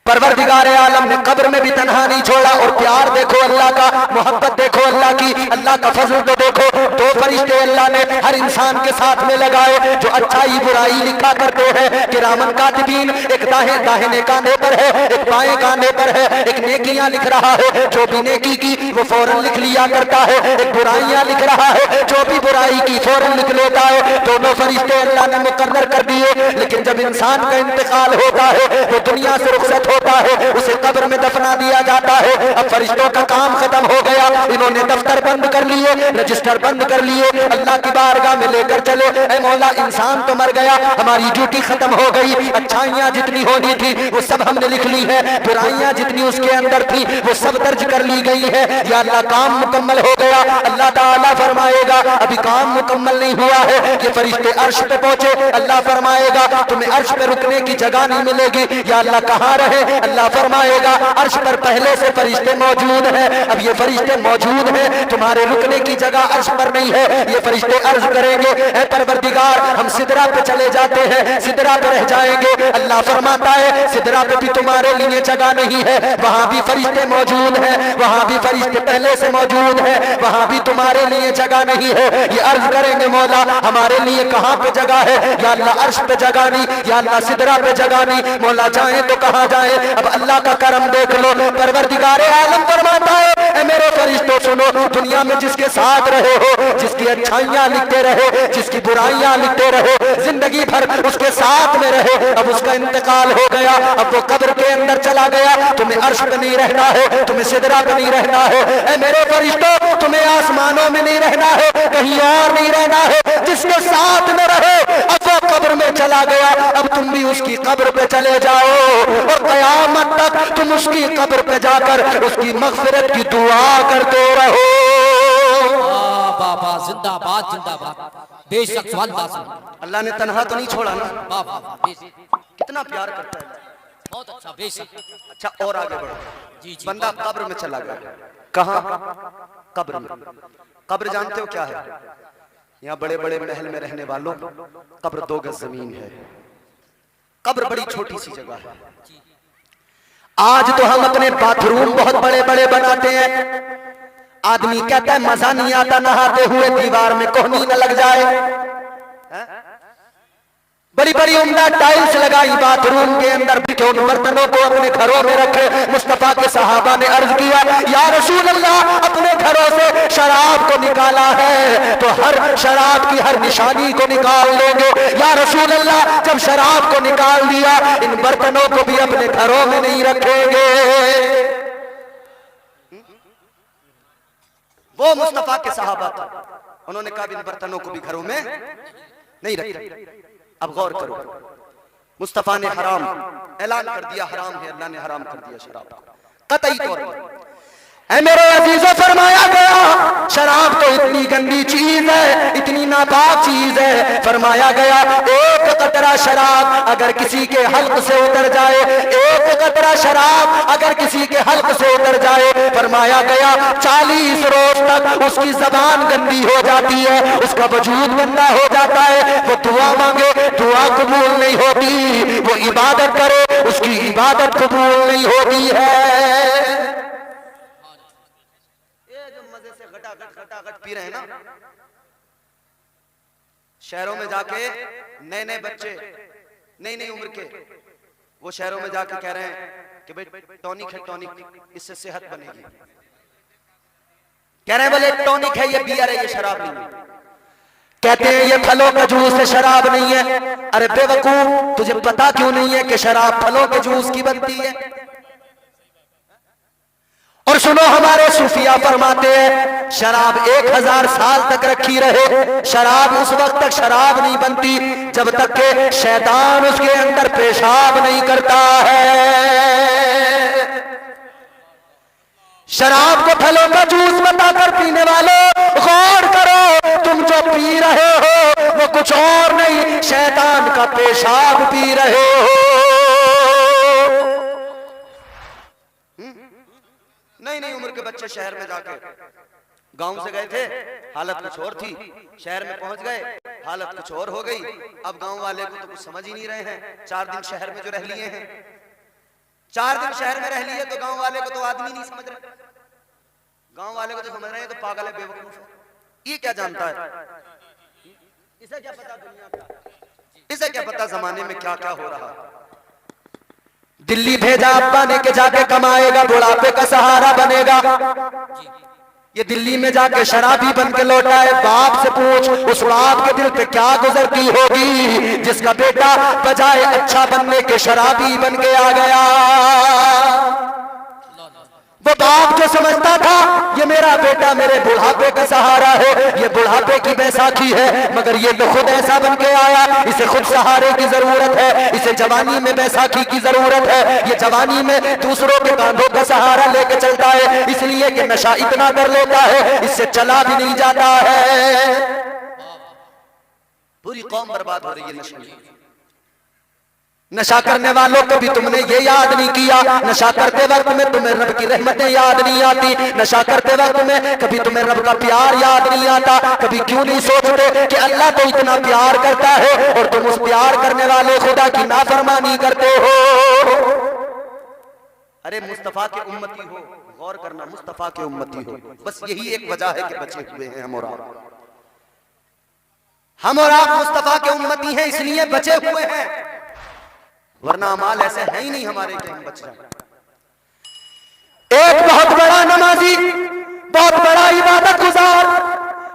परवरदिगार आलम ने कब्र में भी तन्हा नहीं छोड़ा। और प्यार देखो अल्लाह का, मोहब्बत देखो अल्लाह की, अल्लाह का फजल तो देखो। दो फरिश्ते अल्लाह ने हर इंसान के साथ में लगाए जो अच्छाई बुराई लिखा करते हैं, किरामन कातिबीन। एक दाहिने काने पर है, एक बाएं काने पर है, एक नेकियां लिख रहा है, जो भी नेकी की वो फौरन लिख लिया करता है, एक बुराइयां लिख रहा है, जो भी बुराई की फौरन लिख लेता है। दोनों फरिश्ते अल्लाह ने मुकर्रर कर दिए। लेकिन जब इंसान का इंतकाल होता है, वो दुनिया से रुखसत होता है, उसे कब्र में दफना दिया जाता है। अब फरिश्तों का काम खत्म हो गया, इन्होंने दफ्तर बंद कर लिए, रजिस्टर बंद कर लिए, अल्लाह की बारगाह में लेकर चले। ऐ मौला, इंसान तो मर गया, हमारी ड्यूटी खत्म हो गई, अच्छाइयां जितनी होनी थी वो सब हमने लिख ली है, बुराइयां जितनी उसके अंदर थी वो सब दर्ज कर ली गई है। या अल्लाह, काम मुकम्मल हो गया। अल्लाह ताला फरमाएगा अभी काम मुकम्मल नहीं हुआ है। ये फरिश्ते अर्श पे पहुंचे, अल्लाह फरमाएगा तुम्हें अर्श पे रुकने की जगह नहीं मिलेगी। या अल्लाह, कहाँ रहे? अल्लाह फरमाएगा अर्श पर पहले से फरिश्ते मौजूद हैं, अब ये फरिश्ते मौजूद हैं, तुम्हारे रुकने की जगह अर्श पर नहीं है। ये फरिश्ते अर्ज करेंगे ऐ परवरदिगार, हम सिदरा पे चले जाते हैं, सिदरा पे रह जाएंगे। अल्लाह फरमाता है सिदरा पे भी तुम्हारे लिए जगह नहीं है, वहां भी फरिश्ते मौजूद हैं, वहां भी फरिश्ते पहले से मौजूद हैं, वहां भी तुम्हारे लिए जगह नहीं है। ये अर्ज करेंगे मौला हमारे लिए कहां पे जगह है? या अल्लाह, अर्श पे जगह नहीं, या अल्लाह सिदरा पे जगह नहीं। मौला, जाए तो कहां जाए? अब अल्लाह का करम देख लो। परवरदिगार आलम फरमाता है ऐ मेरे फरिश्तों सुनो, दुनिया में जिसके साथ रहे हो, जिसकी अच्छाइयां लिखते रहे, जिसकी बुराइयां लिखते रहे, जिंदगी भर उसके साथ में रहे, अब उसका इंतकाल हो गया, अब वो कब्र के अंदर चला गया। तुम्हें अर्श पे नहीं रहना है, तुम्हें सिदरा पे नहीं रहना है। ऐ मेरे फरिश्तों, तुम्हें आसमानों में नहीं रहना है, कहीं और नहीं रहना है। जिसके साथ में रहे अब वो कब्र में चला गया, अब तुम भी उसकी कब्र पे चले जाओ और कयामत तक तुम उसकी कब्र पे जाकर उसकी मग़फ़िरत की दुआ करते रहो। बाबा जिंदाबाद जिंदाबाद, बेशक सुभान अल्लाह। अल्लाह ने तन्हा तो नहीं छोड़ा ना, बाबा कितना प्यार करता है। बहुत अच्छा, बेशक। अच्छा, और आगे बढ़ो। जी जी, बंदा कब्र में चला गया, कहाँ? कब्र में। कब्र जानते हो क्या है? यहाँ बड़े बड़े महल में रहने वालों, कब्र 2 गज जमीन है। कब्र बड़ी छोटी सी जगह है। आज तो हम अपने बाथरूम बहुत बड़े बड़े बनाते हैं, आदमी कहता है मजा नहीं आता नहाते हुए, दीवार में कोहनी न लग जाए, बड़ी बड़ी उम्दा टाइल्स लगाई बाथरूम के अंदर, क्यों बर्तनों को अपने घरों में रखे। मुस्तफा के सहाबा ने अर्ज किया या रसूल अल्लाह, अपने घरों से शराब को निकाला है तो हर शराब की हर निशानी को निकाल लेंगे। या रसूल अल्लाह, जब शराब को निकाल दिया, इन बर्तनों को भी अपने घरों में नहीं रखेंगे। वो मुस्तफा के सहाबा था, उन्होंने कहा इन बर्तनों को भी घरों में नहीं रखेंगे। अब गौर करो, मुस्तफा ने हराम ऐलान कर दिया, हराम है, अल्लाह ने हराम कर दिया शराब कतई तौर पर। ऐ मेरे अजीजों, फरमाया गया शराब तो इतनी गंदी चीज है, इतनी नापाक चीज है। फरमाया गया एक कतरा शराब अगर किसी के हल्क से उतर जाए, एक कतरा शराब अगर किसी के हल्क से उतर जाए, फरमाया गया 40 रोज तक उसकी जबान गंदी हो जाती है, उसका वजूद गंदा हो जाता है। वो दुआ मांगे, दुआ कबूल नहीं होती, वो इबादत करे, उसकी इबादत कबूल नहीं होती है। घटाघट पी रहे हैं ना, शहरों में जाके नए नए बच्चे नई नई उम्र के वो शहरों में जाके कह रहे हैं कि भाई टॉनिक है, टॉनिक, इससे सेहत बनेगी। कह रहे हैं बोले टॉनिक है, ये बियर है, ये शराब नहीं है। कहते हैं ये फलों का जूस है, शराब नहीं है। अरे बेवकूफ, तुझे पता क्यों नहीं है कि शराब फलों के जूस की बनती है? और सुनो, हमारे सूफिया फरमाते हैं शराब 1000 साल तक रखी रहे, शराब उस वक्त तक शराब नहीं बनती जब तक के शैतान उसके अंदर पेशाब नहीं करता है। शराब को फलों का जूस बताकर पीने वालों, गौर करो, तुम जो पी रहे हो वो कुछ और नहीं, शैतान का पेशाब पी रहे हो। नहीं उम्र के बच्चे शहर में जाके, गांव से गए थे, हालत कुछ और थी, शहर में पहुंच गए, हालत कुछ और हो गई। अब गांव वाले को तो कुछ समझ ही नहीं रहे हैं। 4 दिन शहर में जो रह लिए हैं, 4 दिन शहर में रह लिए तो गांव वाले को तो आदमी नहीं समझ रहे, गांव वाले को तो समझ रहे हैं तो पागल है, बेवकूफ है। ये क्या जानता है, इसे क्या पता दुनिया का, इसे क्या पता जमाने में क्या क्या हो रहा है। दिल्ली भेजा अब्बा ने के जाके कमाएगा, बुढ़ापे का सहारा बनेगा। ये दिल्ली में जाके शराबी बन के लौटा है। बाप से पूछ, उस बाप के दिल पे क्या गुजरती होगी जिसका बेटा बजाय अच्छा बनने के शराबी बन के आ गया। वो बाप जो समझता था ये मेरा बेटा मेरे बुढ़ापे का सहारा है, ये बुढ़ापे की बैसाखी है, मगर ये तो खुद ऐसा बन के आया, इसे खुद सहारे की जरूरत है, इसे जवानी में बैसाखी की जरूरत है। ये जवानी में दूसरों के कांधों का सहारा लेके चलता है, इसलिए कि नशा इतना कर लेता है इससे चला भी नहीं जाता है। पूरी कौम बर्बाद हो रही है नशे में। नशा करने वालों को भी तुमने ये याद नहीं किया, नशा करते वक्त में तुम्हें रब की रहमतें याद नहीं आती, नशा करते वक्त में कभी तुम्हें रब का प्यार याद नहीं आता। कभी क्यों नहीं सोचते कि अल्लाह तो इतना प्यार करता है और तुम उस प्यार करने वाले खुदा की नाफरमानी करते हो। अरे मुस्तफा के उम्मती हो, गौर करना, मुस्तफा के उम्मती हो, बस यही एक वजह है कि बचे हुए हैं हम और आप मुस्तफा के उम्मती हैं इसलिए बचे हुए हैं, वरना अमाल ऐसे है ही नहीं हमारे कि हम बच जाए। एक बहुत बड़ा नमाजी, बहुत बड़ा इबादत गुजार,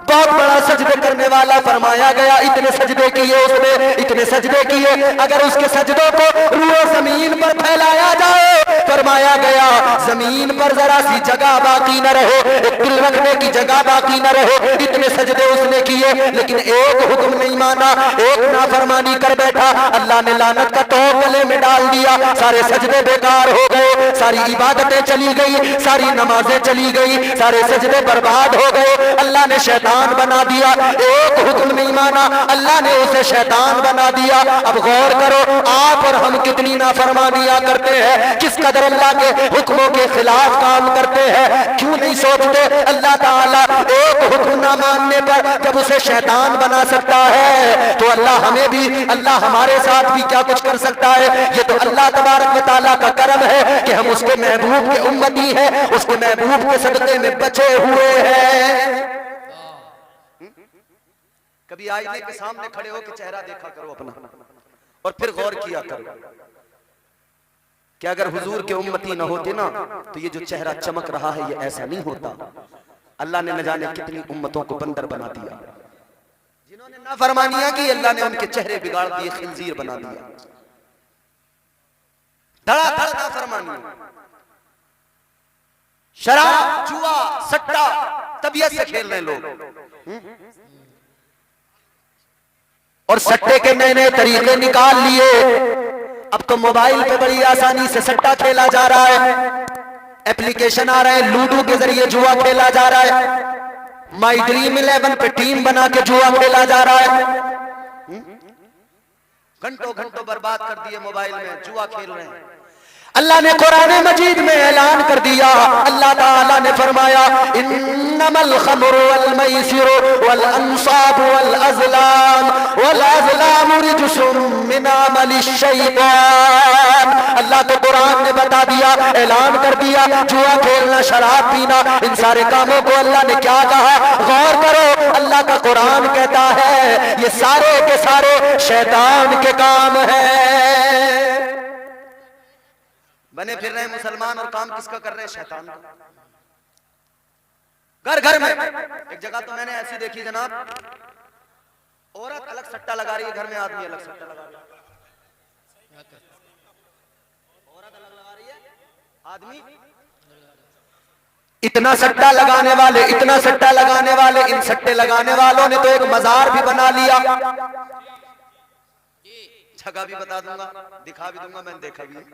बहुत बड़ा सजदे करने वाला फरमाया गया, इतने सजदे किए उसने, इतने सजदे किए, अगर उसके सजदों को रूए जमीन पर फैलाया जाए, फरमाया गया जमीन पर जरा सी जगह बाकी न रहे, एक दिल रखने की जगह बाकी न रहे। इतने सजदे उसने किए लेकिन एक हुक्म नहीं माना, एक नाफरमानी कर बैठा। अल्लाह ने लानत का तोड़ गले में डाल दिया, सारे सजदे बेकार हो गए, सारी इबादतें चली गई, सारी नमाजें चली गई, सारे सजदे बर्बाद हो गए। अल्लाह ने शैतान बना दिया, एक हुक्म नहीं माना, अल्लाह ने उसे शैतान बना दिया। अब गौर करो, आप और हम कितनी नाफरमानियां करते हैं, किस कदर अल्लाह के हुक्मों के खिलाफ काम करते हैं। क्यों नहीं सोचते अल्लाह ताला एक हुक्म ना मानने पर जब उसे शैतान बना सकता है तो अल्लाह हमें भी, अल्लाह हमारे साथ भी क्या कुछ कर सकता है। ये तो अल्लाह तबारक व तआला का करम है कि हम उसके महबूब के उम्मती हैं, उसके महबूब के सदक़े में बचे हुए हैं। कभी आईने के सामने खड़े होकर चेहरा देखा करो अपना और फिर गौर किया करो कि अगर हुजूर के उम्मती न होते ना तो ये जो चेहरा चमक रहा है ये ऐसा नहीं होता। अल्लाह ने न जाने कितनी उम्मतों को बंदर बना दिया, जिन्होंने नाफरमानियां की अल्लाह ने उनके चेहरे बिगाड़ दिए, खिंजीर बना दिया। धड़ाधड़ नाफरमानी, शराब, जुआ, सट्टा, तबीयत से खेल रहे लोग और सट्टे के नए नए तरीके निकाल लिए। अब तो मोबाइल पे बड़ी आसानी से सट्टा खेला जा रहा है, एप्लीकेशन आ रहे हैं, लूडो के जरिए जुआ खेला जा रहा है, माई ड्रीम 11 पे टीम बना के जुआ खेला जा रहा है। घंटों घंटों बर्बाद कर दिए मोबाइल में, जुआ खेल रहे हैं। अल्लाह ने कुरान मजीद में ऐलान कर दिया, अल्लाह ताला ने फरमाया इन्नमल खमरु वल मैसिरु वल अंसाबु वल अज़लाम रिजसुम मिन अमलिश शैतान। अल्लाह तो कुरान ने बता दिया, ऐलान कर दिया, जुआ खेलना, शराब पीना, इन सारे कामों को अल्लाह ने क्या कहा। गौर करो, अल्लाह का कुरान कहता है ये सारे के सारे शैतान के काम है। बने फिर रहे मुसलमान और काम किसका कर रहे हैं? शैतान का। घर घर में एक जगह तो मैंने ऐसी देखी जनाब, औरत अलग सट्टा लगा रही है, घर में आदमी अलग सट्टा लगा रहा है। औरत अलग लगा रही है, आदमी इतना सट्टा लगाने वाले, इतना सट्टा लगाने वाले, इन सट्टे लगाने वालों ने तो एक मजार भी बना लिया। जगह भी बता दूंगा, दिखा भी दूंगा, मैंने देखा भी है।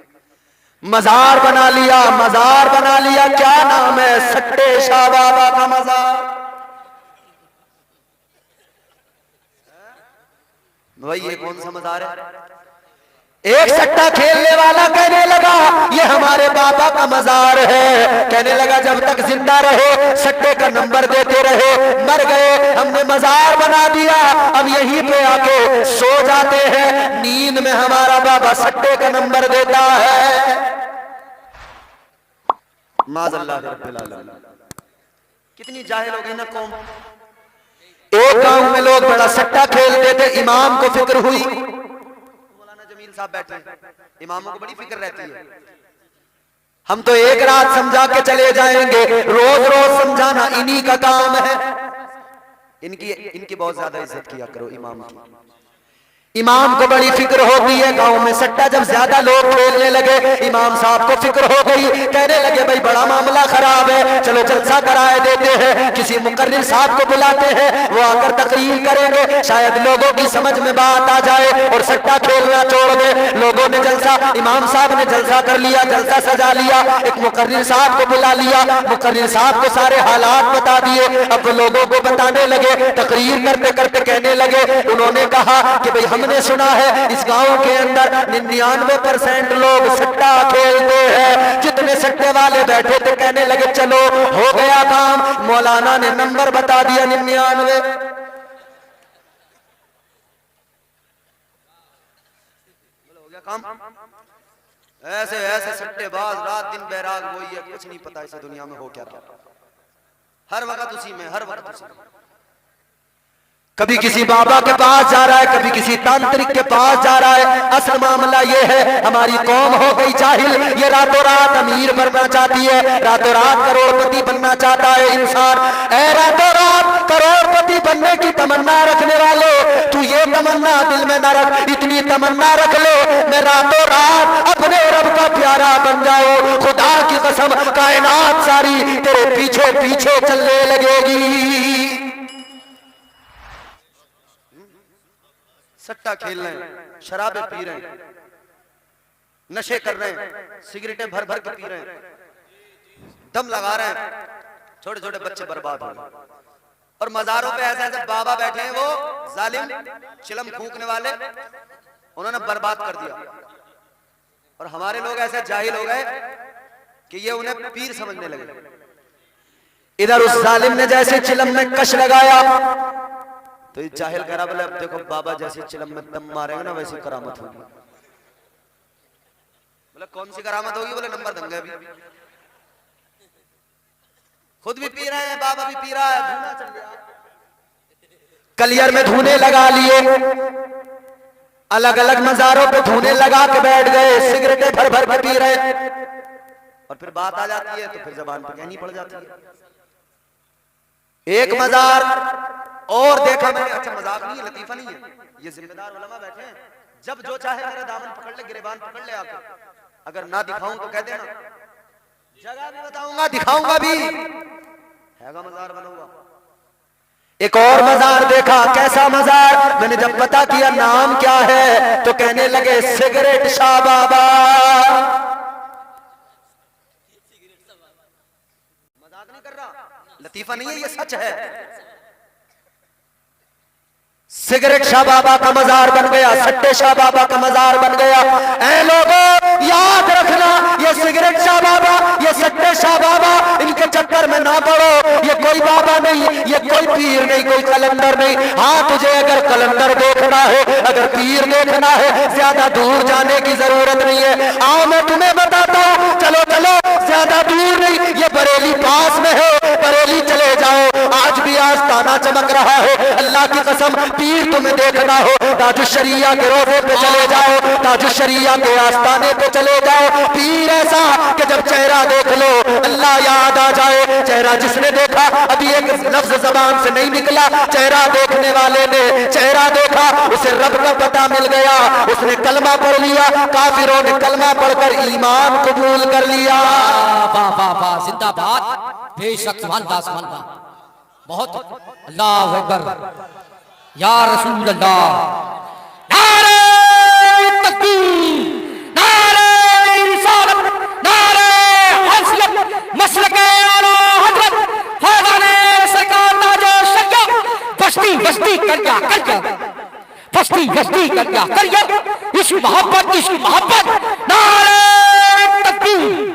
मजार बना लिया, मजार बना लिया। क्या नाम है? सट्टे शाह बाबा का मजार। भाई ये कौन सा मजार है? एक सट्टा खेलने वाला कहने लगा ये हमारे बाबा का मजार है। कहने लगा जब तक जिंदा रहे सट्टे का नंबर देते रहे, मर गए हमने मजार बना दिया, अब यहीं पे आके सो जाते हैं। नींद में हमारा बाबा सट्टे का नंबर देता है। माज़अल्लाह रब्बिल आलमीन। कितनी जाहिल हो गई ना कौम। एक गांव में लोग बड़ा सट्टा खेलते थे, इमाम को फिक्र हुई। जमील साहब बैठे, इमामों को बड़ी फिक्र रहती है। हम तो एक रात समझा के चले जाएंगे, रोज रोज समझाना इन्हीं का काम है। इनकी बहुत ज्यादा इज्जत किया करो इमाम की। इमाम को बड़ी फिक्र होती है। गांव में सट्टा जब ज्यादा लोग खेलने लगे, इमाम साहब को फिक्र हो गई। कहने लगे भाई बड़ा मामला खराब है, चलो जलसा कराए देते हैं, किसी मुकर्रिर साहब को बुलाते हैं, वो आकर तकरीर करेंगे, शायद लोगों की समझ में बात आ जाए और सट्टा खेलना छोड़ दे। लोगों ने जलसा, इमाम साहब ने जलसा कर लिया, जलसा सजा लिया, एक मुकर्रिर साहब को बुला लिया, मुकर्रिर साहब को सारे हालात बता दिए। अब लोगों को बताने लगे, तकरीर करते करते कहने लगे, उन्होंने कहा कि भाई हमने सुना है इस गांव के अंदर 99% लोग सट्टा खेलते हैं। जितने सट्टे वाले बैठे थे कहने लगे चलो हो गया काम। मौलाना ने नंबर बता दिया 99। हो गया काम। ऐसे ऐसे सट्टेबाज रात दिन बैराग वही है, कुछ नहीं पता इस दुनिया में हो क्या रहा। हर वक्त उसी में, हर वक्त उसी में। कभी किसी बाबा के पास जा रहा है, कभी किसी तांत्रिक के पास जा रहा है। असल मामला ये है हमारी कौम हो गई जाहिल। ये रातों रात अमीर बनना चाहती है, रातों रात करोड़पति बनना चाहता है इंसान। ऐ रातों रात करोड़पति बनने की तमन्ना रखने वाले, तू ये तमन्ना दिल में न रख, इतनी तमन्ना रख ले मैं रातों रात अपने रब का प्यारा बन जाऊं। खुदा की कसम कायनात सारी तेरे पीछे पीछे चलने लगेगी। सट्टा खेल रहे हैं, शराबें पी रहे हैं, नशे कर रहे हैं, सिगरेटें भर भर के पी रहे हैं, दम लगा रहे हैं, छोटे छोटे बच्चे बर्बाद हो गए। और मजारों पे ऐसे ऐसे बाबा बैठे हैं, वो जालिम चिलम फूंकने वाले, उन्होंने बर्बाद कर दिया। और हमारे लोग ऐसे जाहिल हो गए कि ये उन्हें पीर समझने लगे। इधर उस जालिम ने जैसे चिलम में कश लगाया तो ये जाहिल करा बोले अब देखो बाबा जैसे चिलम में दम मारेंगे ना वैसी करामत होगी। बोले कौन सी करामत होगी? बोले नंबर दंगे भी। खुद भी पी रहे हैं, बाबा भी पी रहा है, धूना चल गया। कलियर में धूने लगा लिए, अलग अलग मजारों पे धूने लगा के बैठ गए, सिगरेटें भर भर के पी रहे। और फिर बात आ जाती है तो फिर जबान पे कहनी पड़ जाती है। एक मजार और देखा मैंने, अच्छा मजाक नहीं है, लतीफा नहीं है, ये जिम्मेदार उलमा बैठे हैं। जब जो चाहे मेरा दामन पकड़ ले, गिरेबान पकड़ ले आके। अगर ना दिखाऊं तो कह देना, जगह भी बताऊंगा, दिखाऊंगा भी, हैगा मजार बनूंगा। एक और मजार देखा, कैसा मजार? मैंने जब पता किया नाम क्या है तो कहने लगे सिगरेट शाह बाबा। मजाक नहीं कर रहा, लतीफा नहीं है, ये सच है। सिगरेट शाह बाबा का मजार बन गया, सट्टे शाह बाबा का मजार बन गया। ऐ लोगों याद रखना, ये सिगरेट शाह बाबा, ये सट्टे शाह बाबा, इनके चक्कर में ना पड़ो। ये कोई बाबा नहीं, ये कोई पीर नहीं, कोई कलंदर नहीं। हाँ तुझे अगर कलंदर देखना है, अगर पीर देखना है, ज्यादा दूर जाने की जरूरत नहीं है। आओ मैं तुम्हें बताता हूँ, चलो चलो ज्यादा दूर नहीं, ये बरेली पास में है, बरेली चले जाओ। आज भी आस्था आस्ताना चमक रहा है। अल्लाह की कसम, पीर तुम्हें देखना हो, ताजुश्शरिया के रोजे पे चले जाओ, ताजुश्शरिया के आस्ताने पे चले जाओ। पीर ऐसा कि जब चेहरा देख लो अल्लाह याद आ जाए। चेहरा जिसने देखा, अभी एक लफ्ज जबान से नहीं निकला, चेहरा देखने वाले ने चेहरा देखा, उसे रब का पता मिल गया, उसने कलमा पढ़ लिया। काफिरों ने कलमा पढ़कर ईमान कबूल कर लिया। वाह वाह वाह, जिंदाबाद, बेशक, सुभान अल्लाह, सुभान अल्लाह, बहुत, अल्लाह अकबर, या रसूल अल्लाह, नारे तकबीर, नारे रिसालत, नारे हसरत, मसलके आला हजरत फैज़ाने सरकार ताजे शरिया, बस्ती बस्ती कर गया, बस्ती बस्ती कर गया, इस मोहब्बत, नारे तकबीर।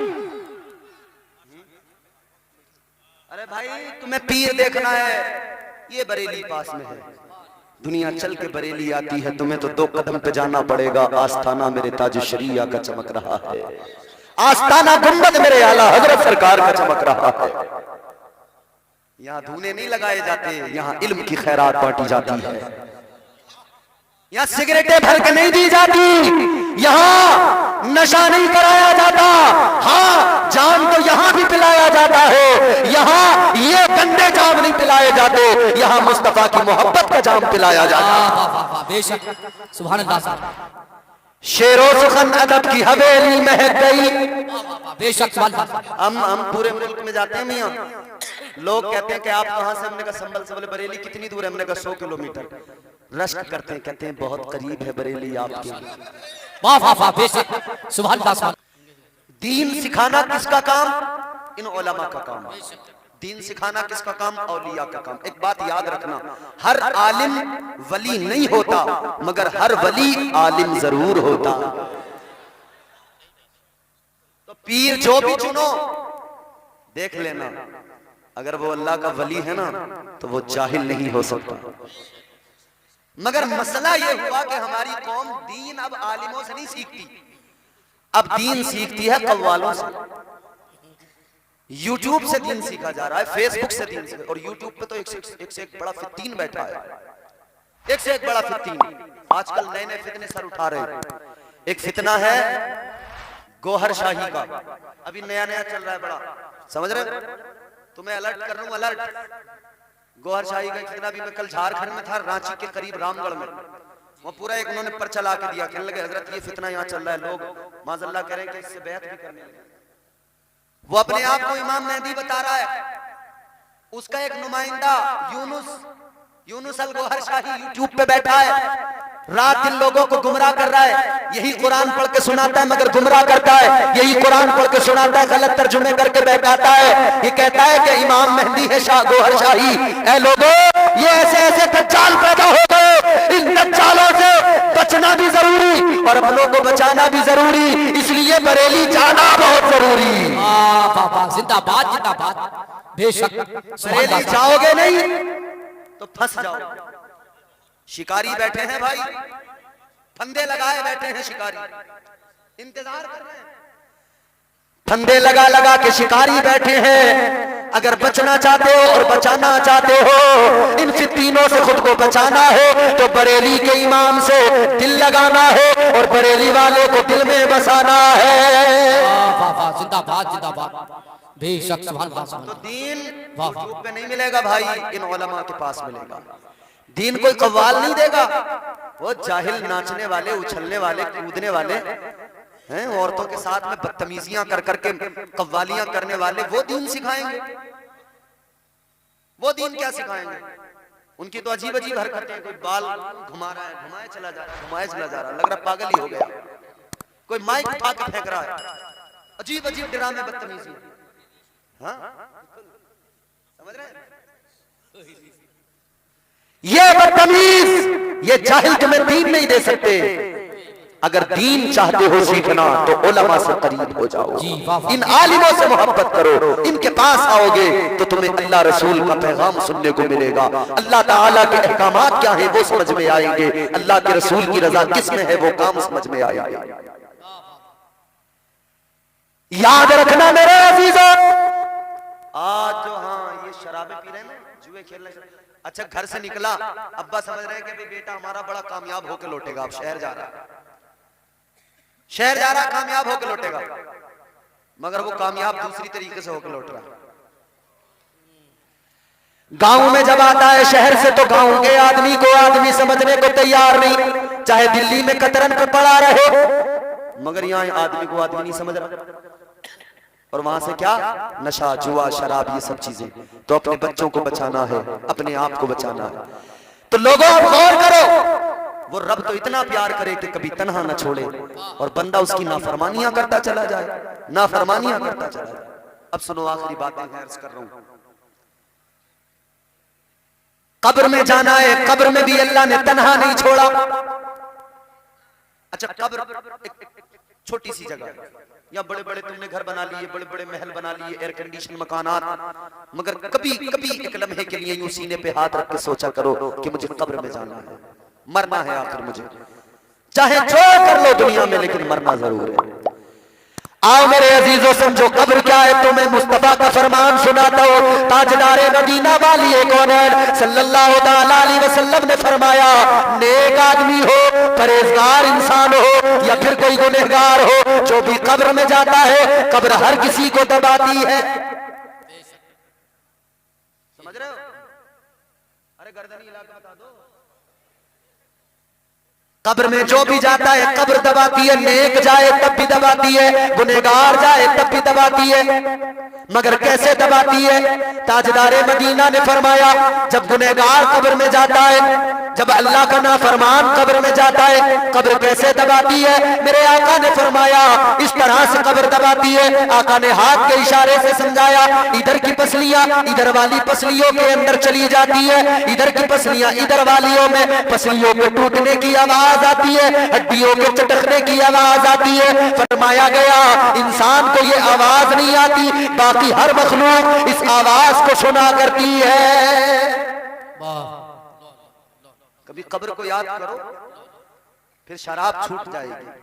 अरे भाई, तुम्हें पीर देखना है, ये बरेली पास में है। दुनिया चल के बरेली आती है, तुम्हें तो 2 कदम पे जाना पड़ेगा। आस्ताना मेरे ताजुश्शरिया का चमक रहा है, आस्ताना गुंबद मेरे आला हजरत सरकार का चमक रहा है। यहाँ धूने नहीं लगाए जाते, यहाँ इल्म की खैरात बांटी जाती है। यहाँ सिगरेटें भर के नहीं दी जाती, यहाँ नशा नहीं कराया जाता। हाँ, जाम तो यहाँ भी पिलाया जाता है, यहाँ ये गंदे जाम नहीं पिलाए जाते, यहाँ मुस्तफा की मोहब्बत का जाम पिलाया जाता है। बेशक, सुभान अल्लाह, शेरो सुखन अदब की हवेली महक गई। बेशक, सुभान अल्लाह। हम पूरे मुल्क में जाते हैं मियाँ, लोग कहते हैं कि आप कहाँ से, हमने कहा संभल से। बोले बरेली कितनी दूर है? हमने कहा 100 किलोमीटर। रश्क करते हैं, कहते हैं बहुत करीब है बरेली आपके। वाह वाह वाह, बेशक, सुभान अल्लाह, सुभान। दीन सिखाना किसका काम? इन उलमा का काम। दीन सिखाना किसका काम? औलिया का काम। एक बात याद रखना, हर आलिम वली नहीं होता, मगर हर वली आलिम जरूर होता। तो पीर जो भी चुनो, देख लेना, अगर वो अल्लाह का वली है ना, तो वो जाहिल नहीं हो सकता। मगर मसला ये हुआ कि हमारी कौम दीन अब आलिमों से नहीं सीखती, अब दीन सीखती है कव्वालों से। यूट्यूब से दीन सीखा जा रहा है, फेसबुक से दीन सीखा, और यूट्यूब पे तो एक से एक बड़ा फित्तीन बैठा है, एक से एक बड़ा फित्तीन। आजकल नए नए फितने सर उठा रहे हैं। एक फितना है गोहर शाही का, अभी नया नया चल रहा है, बड़ा, समझ रहे? तुम्हें अलर्ट कर रहा हूं, अलर्ट। गोहर शाही का फितना भी, मैं कल झारखंड में था, रांची के करीब रामगढ़ में, वो पूरा एक उन्होंने पर्चा ला के दिया। कहने लगे हजरत ये फितना यहाँ चल रहा है, लोग माज़अल्लाह कह रहे हैं कि इससे बैत भी करने लगे। वो अपने आप को इमाम मेहदी बता रहा है, उसका एक नुमाइंदा यूनुस अल गोहर शाही यूट्यूब पे बैठा है, रात दिन लोगों को गुमराह कर रहा है। यही कुरान पढ़ के सुनाता है मगर गुमराह करता है, यही कुरान पढ़ के सुनाता है गलत तर्जुमे करके बैठाता है। ये कहता है कि इमाम मेहदी है शाह गोहर शाही। ऐ लोगों, ये ऐसे ऐसे दज्जाल पैदा हो गए, इन दज्जालों से बचना भी जरूरी और अपनों को बचाना भी जरूरी, इसलिए बरेली जाना बहुत जरूरी। जिंदाबाद, जिंदाबाद, बेशक, बरेली जाओगे नहीं तो फंस जाओ। शिकारी बैठे हैं भाई, फंदे लगाए बैठे हैं शिकारी, इंतजार कर रहे हैं। फंदे लगा लगा के शिकारी बैठे हैं। अगर बचना चाहते हो और बचाना चाहते हो, इन फित्तीनों से खुद को बचाना है तो बरेली के इमाम से दिल लगाना है और बरेली वाले को दिल में बसाना है। जिंदाबाद, जिंदाबाद, बेशक, सुभान अल्लाह। तो दीन यूट्यूब पे नहीं मिलेगा भाई, इन उलमा के पास मिलेगा। दीन कोई कव्वाल नहीं देगा, वो जाहिल नाचने वाले, उछलने वाले, कूदने वाले हैं, औरतों के साथ में बदतमीजियां कर करके कव्वालियां करने वाले, वो दीन सिखाएंगे। वो दीन क्या सिखाएंगे? उनकी तो अजीब अजीब हरकतें हैं। कोई बाल घुमा रहा है, घुमाए चला जा रहा, घुमाए चला जा रहा, लग रहा पागल ही हो गया। कोई माइक उठा के फेंक रहा है, अजीब अजीब ड्रामे, बदतमीजी। हाँ, समझ रहे हैं? ये बदतमीज, ये जाहिल तुम्हें दीन नहीं दे सकते। अगर दीन चाहते हो सीखना तो उलमा से करीब हो जाओ, इन आलिमों से मोहब्बत करो, इनके पास आओगे तो तुम्हें अल्लाह रसूल का पैगाम सुनने को मिलेगा। अल्लाह ताला के अहकामात क्या है वो समझ में आएंगे, अल्लाह के रसूल की रजा किसमें है वो काम समझ में आएगा। याद रखना मेरे अजीजों, आज जो, हाँ, ये शराबें पी रहे हैं ना, जुए खेल रहे हैं। अच्छा घर से निकला, अब्बा समझ रहे हैं कि बेटा हमारा बड़ा कामयाब होकर लौटेगा, अब शहर जा रहा है, शहर जा रहा, कामयाब होकर लौटेगा, मगर वो कामयाब दूसरी तरीके से होकर लौट रहा। गांव में जब आता है शहर से तो गांव के आदमी को आदमी समझने को तैयार नहीं, चाहे दिल्ली में कतरन पे पड़ा रहे, मगर यहाँ आदमी को आदमी नहीं समझ रहा। और वहां से क्या, नशा, जुआ, शराब, ये सब चीजें। तो अपने बच्चों को बचाना है, अपने आप को बचाना है। तो लोगों आप गौर करो, वो रब तो इतना प्यार करे कि कभी तन्हा न छोड़े, और बंदा उसकी नाफरमानियां करता चला जाए, नाफरमानियां करता चला जाए। अब सुनो आखिरी बातें अर्ज कर रहा हूं। कब्र में जाना है, कब्र में भी अल्लाह ने तन्हा नहीं छोड़ा। अच्छा कब्र एक छोटी सी जगह है, या बड़े बड़े तुमने घर बना लिए, बड़े बड़े महल बना लिए, एयर कंडीशन मकानात, मगर कभी कभी एक लम्हे के लिए यूं सीने पे हाथ रख के सोचा करो कि मुझे कब्र में जाना है, मरना है आखिर मुझे, चाहे जो कर लो दुनिया में, लेकिन मरना जरूर है। आओ मेरे अजीजों समझो कब्र क्या है, तो मैं मुस्तफा का फरमान सुनाता हूँ। ताजदारे मदीना वाली कौनैन सल्लल्लाहु ताला अलैहि वसल्लम ने फरमाया, नेक आदमी हो, परहेजगार इंसान हो, या फिर कोई गुनहगार हो, जो भी कब्र में जाता है, कब्र हर किसी को दबाती है। समझ रहे हो? अरे गर्दनी हिला के बता दो। कब्र में जो भी जाता है कब्र दबाती है, नेक जाए तब भी दबाती है, गुनहगार जाए तब भी दबाती है, मगर कैसे दबाती है? ताजदारे मदीना ने फरमाया, जब गुनहगार कब्र में जाता है, जब अल्लाह का नाफरमान कब्र में जाता है, कब्र कैसे दबाती है? मेरे आका ने फरमाया, इस तरह से कब्र दबाती है। आका ने हाथ के इशारे से समझाया, इधर की पसलियां इधर वाली पसलियों के अंदर चली जाती है, इधर की पसलियां इधर वालियों में, पसलियों के टूटने की आवाज आती है, हड्डियों के चटकने की आवाज आती है। फरमाया गया, इंसान को ये आवाज नहीं आती, बाकी हर मखलूक इस आवाज को सुना करती है। कभी कब्र को याद करो, फिर शराब छूट जाएगी।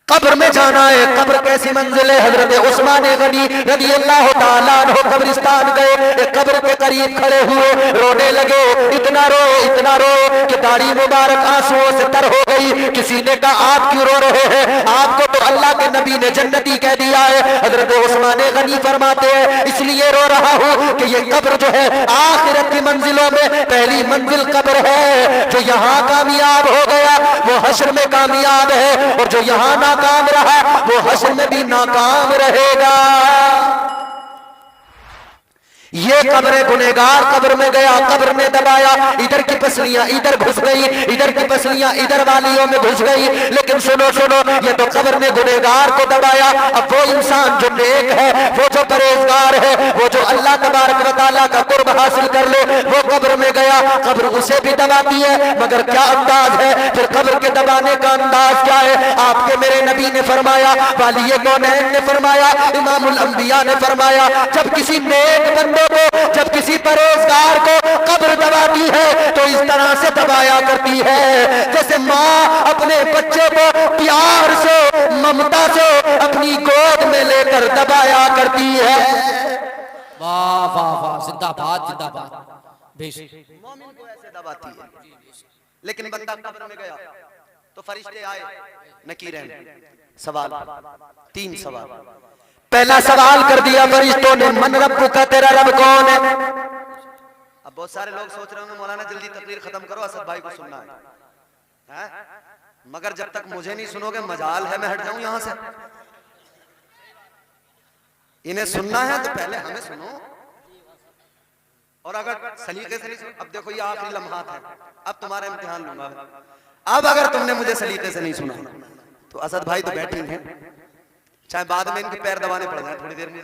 कब्र में जाना है, कब्र कैसी मंजिल है? हजरत उस्मान गनी रज़ी अल्लाह ताला अन्हु कब्रिस्तान गए, कब्र के करीब खड़े हुए, रोने लगे, इतना रो कि दाढ़ी मुबारक आंसुओं से तर हो गई। किसी ने कहा, आप क्यों रो रहे हैं? आपको तो अल्लाह के नबी ने जन्नती कह दिया है। हजरत उस्मान गनी फरमाते हैं, इसलिए रो रहा हूं कि ये कब्र जो है आखिरत की मंजिलों में पहली मंजिल कब्र है। जो यहाँ कामयाब हो गया वो हश्र में कामयाब है, और जो यहाँ नाकाम रहा वो हश्र में भी नाकाम रहेगा। ये कब्र गुनहगार कब्र में गया, कब्र में दबाया, इधर की पसलियां इधर घुस गई, इधर की पसलियां इधर वालियों में घुस गई। लेकिन सुनो सुनो, ये तो कब्र ने गुनहगार को दबाया। अब वो इंसान जो नेक है, वो जो परहेजगार है, वो जो अल्लाह तबारक व तआला का कुर्ब हासिल कर ले, वो कब्र में गया, कब्र उसे भी दबाती है। मगर क्या अंदाज है? फिर कब्र के दबाने का अंदाज क्या है? आपके मेरे नबी ने फरमाया, वाली कौनैन ने फरमाया, इमामुल अंबिया ने फरमाया, जब किसी नेक बंदे को, जब किसी परहेजगार को कब्र दबाती है तो इस तरह से दबाया करती है जैसे माँ अपने बच्चे को प्यार से, ममता से अपनी गोद में लेकर दबाया करती है। वाह वाह वाह, जिंदाबाद जिंदाबाद। मोमिन को ऐसे दबाती है। लेकिन बंदा कब्र में गया तो फरिश्ते आए, नकीरैन, सवाल, 3 सवाल। पहला सवाल कर दिया फरिश्तों ने, मन रब्बु का, तेरा रब कौन है? अब बहुत सारे लोग सोच रहे होंगे, मौलाना जल्दी तकरीर खत्म करो, असद भाई को सुनना है, हैं? मगर जब तक मुझे नहीं सुनोगे मजाल है मैं हट जाऊं यहां से। इन्हें सुनना है तो पहले हमें सुनो, और अगर सलीके से नहीं सुनो, अब देखो ये आखिरी लम्हात है, अब तुम्हारा इम्तिहान लूंगा। अब अगर तुमने मुझे सलीके से नहीं सुना तो असद भाई तो बैठे हैं, चाहे बाद में इनके पैर दबाने पड़ जाए थोड़ी देर में,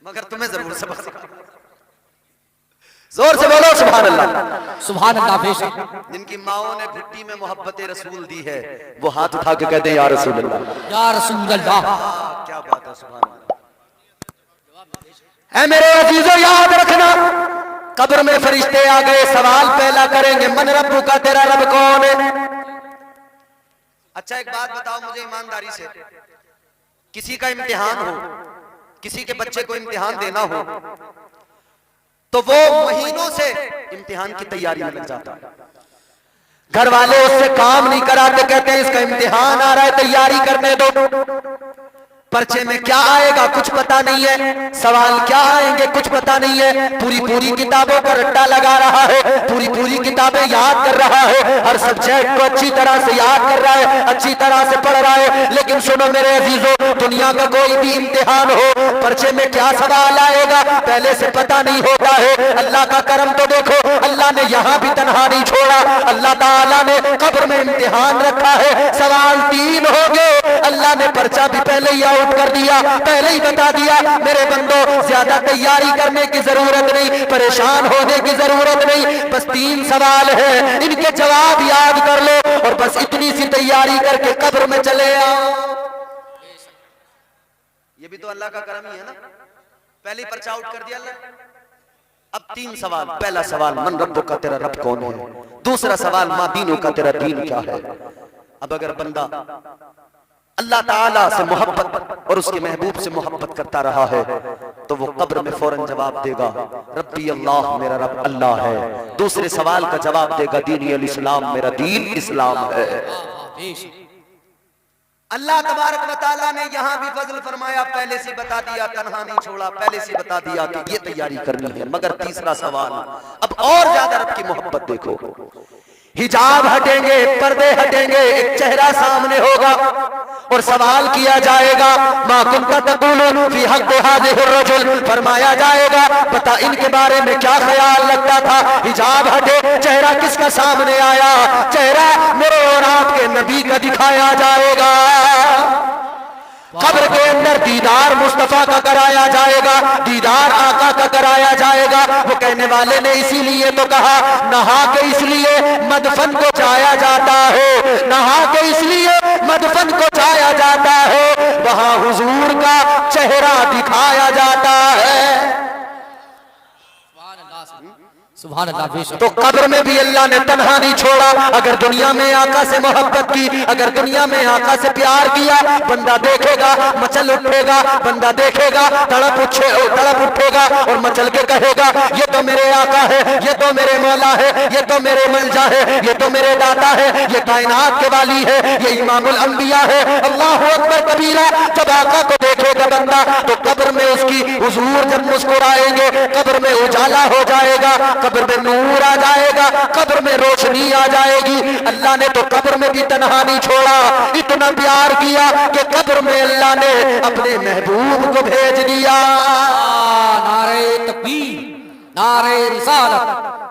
मगर तुम्हें जरूर सबक सिखाऊंगा। जोर से बोलो सुभान अल्लाह। सुभान अल्लाह। बेशक जिनकी माओ ने घुट्टी में मोहब्बत रसूल दी है, वो हाथ उठा के कहते हैं या रसूल अल्लाह, या रसूल अल्लाह। क्या बात है, सुभान अल्लाह। है मेरे अजीजों, याद रखना, कब्र में फरिश्ते आ गए, सवाल पहला करेंगे, मन रब्बु का, तेरा रब कौन है? अच्छा एक बात बताओ मुझे ईमानदारी से, किसी का इम्तिहान हो, किसी के बच्चे को इम्तिहान देना हो तो वो महीनों से इम्तिहान की तैयारी में लग जाता है। घर वाले उससे काम नहीं कराते, कहते हैं इसका इम्तिहान आ रहा है, तैयारी करने दो। पर्चे में क्या आएगा कुछ पता नहीं है, सवाल क्या आएंगे कुछ पता नहीं है। पूरी किताबों का रट्टा लगा रहा है, पूरी किताबें याद कर रहा है, हर सब्जेक्ट को अच्छी तरह से याद कर रहा है, अच्छी तरह से पढ़ रहा है। लेकिन सुनो मेरे अजीजों, दुनिया का कोई भी इम्तिहान हो, पर्चे में क्या सवाल आएगा पहले से पता नहीं होता है। अल्लाह का करम तो देखो, अल्लाह ने यहाँ भी तनहा नहीं छोड़ा। अल्लाह ताला ने कब्र में इम्तिहान रखा है, सवाल 3 होंगे। अल्लाह ने पर्चा भी पहले ही आउट कर दिया, पहले ही बता दिया मेरे बंदो, ज्यादा तैयारी करने की जरूरत नहीं, परेशान होने की जरूरत नहीं, बस 3 सवाल है, इनके जवाब याद कर लो और बस इतनी सी तैयारी करके कब्र में चले आओ। ये भी तो अल्लाह का करम ही है ना, पहले ही पर्चा आउट कर दिया अल्लाह। अब 3 सवाल। पहला सवाल, मन रब्बो का, तेरा रब कौन है। दूसरा सवाल, मा दीनो का, तेरा दीन क्या है। अब अगर बंदा अल्लाह ताला से मोहब्बत और उसके महबूब से मोहब्बत करता रहा है तो वो कब्र में फौरन जवाब देगा रब्बी अल्लाह, मेरा रब अल्लाह है। दूसरे सवाल का जवाब देगा दीनी अल इस्लाम, मेरा दीन इस्लाम है। अल्लाह तबारक व तआला ने यहाँ भी फजल फरमाया, पहले से बता दिया, तन्हा नहीं छोड़ा, पहले से बता दिया कि ये तैयारी करनी है। मगर तीसरा सवाल, अब और ज्यादा रब की मोहब्बत देखो। हिजाब हटेंगे, पर्दे हटेंगे, एक चेहरा सामने होगा और सवाल किया जाएगा मा कुंता तक़ूलू फी हक़्क़ि हाज़िहि रजुल, फरमाया जाएगा बता इनके बारे में क्या ख्याल रखता था। हिजाब हटे, चेहरा किसका सामने आया, चेहरा मेरे और आपके नबी का दिखाया जाएगा। कब्र के अंदर दीदार मुस्तफा का कराया जाएगा, दीदार आका का कराया जाएगा। वो कहने वाले ने इसीलिए तो कहा नहा के इसलिए मदफन को जाया जाता है, नहा के इसलिए मदफन को जाया जाता है, वहां हुजूर का चेहरा दिखाया जाता है। सुभान अल्लाह। तो कब्र में भी अल्लाह ने तन्हा नहीं छोड़ा। अगर दुनिया में आका से मोहब्बत की, अगर दुनिया में आका से प्यार किया, बंदा देखेगा मचल उठेगा, बंदा देखेगा तड़प उठेगा और मचल के कहेगा ये तो मेरे आका है, ये तो मेरे मौला है, ये तो मेरे मलजा है, ये तो मेरे दाता है, ये कायनात के वाली है, ये इमामुल अंबिया है। अल्लाहु अकबर कबीरा। जब आका को देखेगा बंदा तो कब्र में उसकी हुजूर जब मुस्कुराएंगे, कब्र में उजाला हो जाएगा, कब्र में नूर आ जाएगा, कब्र में रोशनी आ जाएगी। अल्लाह ने तो कब्र में भी तन्हा नहीं छोड़ा, इतना प्यार किया कि कब्र में अल्लाह ने अपने महबूब को भेज दिया। नारे तकबीर, नारे रिसालत,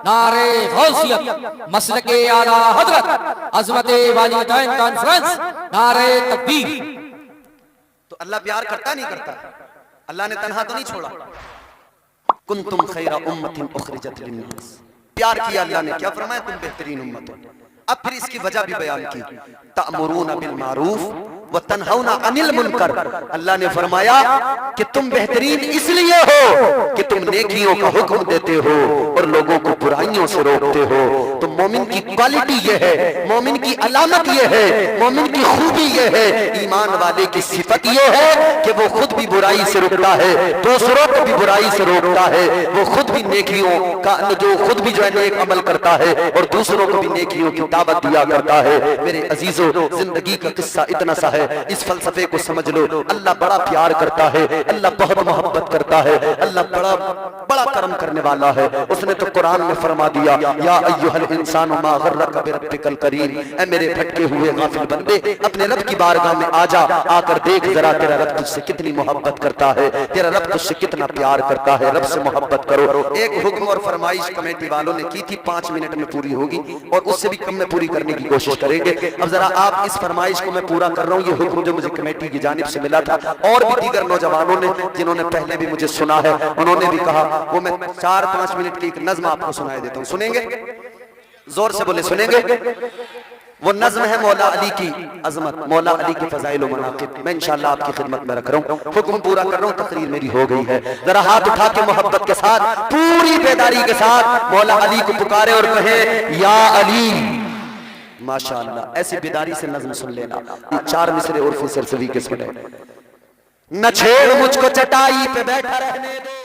नारे गौसियत, मसलके आला हजरत, अज़मते वालिदैन कॉन्फ्रेंस, नारे तकबीर। तो अल्लाह प्यार करता नहीं करता, अल्लाह ने तन्हा तो नहीं छोड़ा। कुंतुम खैरा उम्मतिन उखरिजत लिन्नास, प्यार किया अल्लाह ने, क्या फरमाया तुम बेहतरीन उम्मत हो। अब फिर इसकी वजह भी बयान की, तअमुरूना बिल मारूफ व तनहौना अनिल मुनकर। अल्लाह ने फरमाया कि तुम बेहतरीन इसलिए हो कि तुम नेकियों का हुक्म देते हो और लोगों को बुराइयों से रोकते हो। तो मोमिन की क्वालिटी ये है, मोमिन की अलामत ये है, मोमिन की खूबी ये है, ईमान वाले की सिफत ये है कि वो खुद भी बुराई से रुकता है, दूसरों को भी बुराई से रोकता है, वो खुद भी नेकियों का खुद भी जो है नेक अमल करता है और दूसरों को भी नेकियों की दावत दिया करता है। मेरे अजीजों, जिंदगी का किस्सा इतना सा है, इस फलसफे को समझ लो। अल्लाह बड़ा प्यार करता है, अल्लाह बहुत मोहब्बत करता है, अल्लाह बड़ा करम करने वाला है। उसने तो कुरान में फरमा दिया या अय्युहल इंसानु मा गर्रका बिरब्बिकल करीम, ऐ मेरे भटके हुए गाफिल बंदे अपने रब की बारगाह में आजा, आकर देख जरा तेरा रब तुझसे कितनी मोहब्बत करता है, तेरा रब तुझसे कितना प्यार करता है। रब से मोहब्बत करो। एक हुक्म और फरमाइश कमेटी वालों ने की थी, 5 मिनट में पूरी होगी और उससे भी कम में पूरी करने की कोशिश करेंगे। अब जरा आप इस फरमाइश को मैं पूरा कर रहा हूँ, ये हुक्म जो मुझे कमेटी की जानिब से मिला था और भी दीगर नौजवानों ने जिन्होंने पहले भी मुझे सुना है उन्होंने भी कहा, वो मैं 4-5 मिनट की एक नज्म आपको सुनाई देता हूँ। सुनेंगे? जोर से बोले सुनेंगे? वो नज्म है मौला अली की अजमत, मौला अली की फजाइल व मनाकिब। मैं इंशाअल्लाह आपकी खिदमत में रख रहा हूँ, हुक्म पूरा कर रहा हूँ, तकरीर मेरी हो गई है। जरा हाथ उठा के मोहब्बत के साथ, पूरी बेदारी के साथ मौला अली को पुकारे और कहे या अली। माशाअल्लाह, ऐसी बेदारी से नज्म सुन लेना। 4 मिसरे उर्फी सरसवी के सुने। न छेड़ मुझको चटाई पे बैठा रहने दे।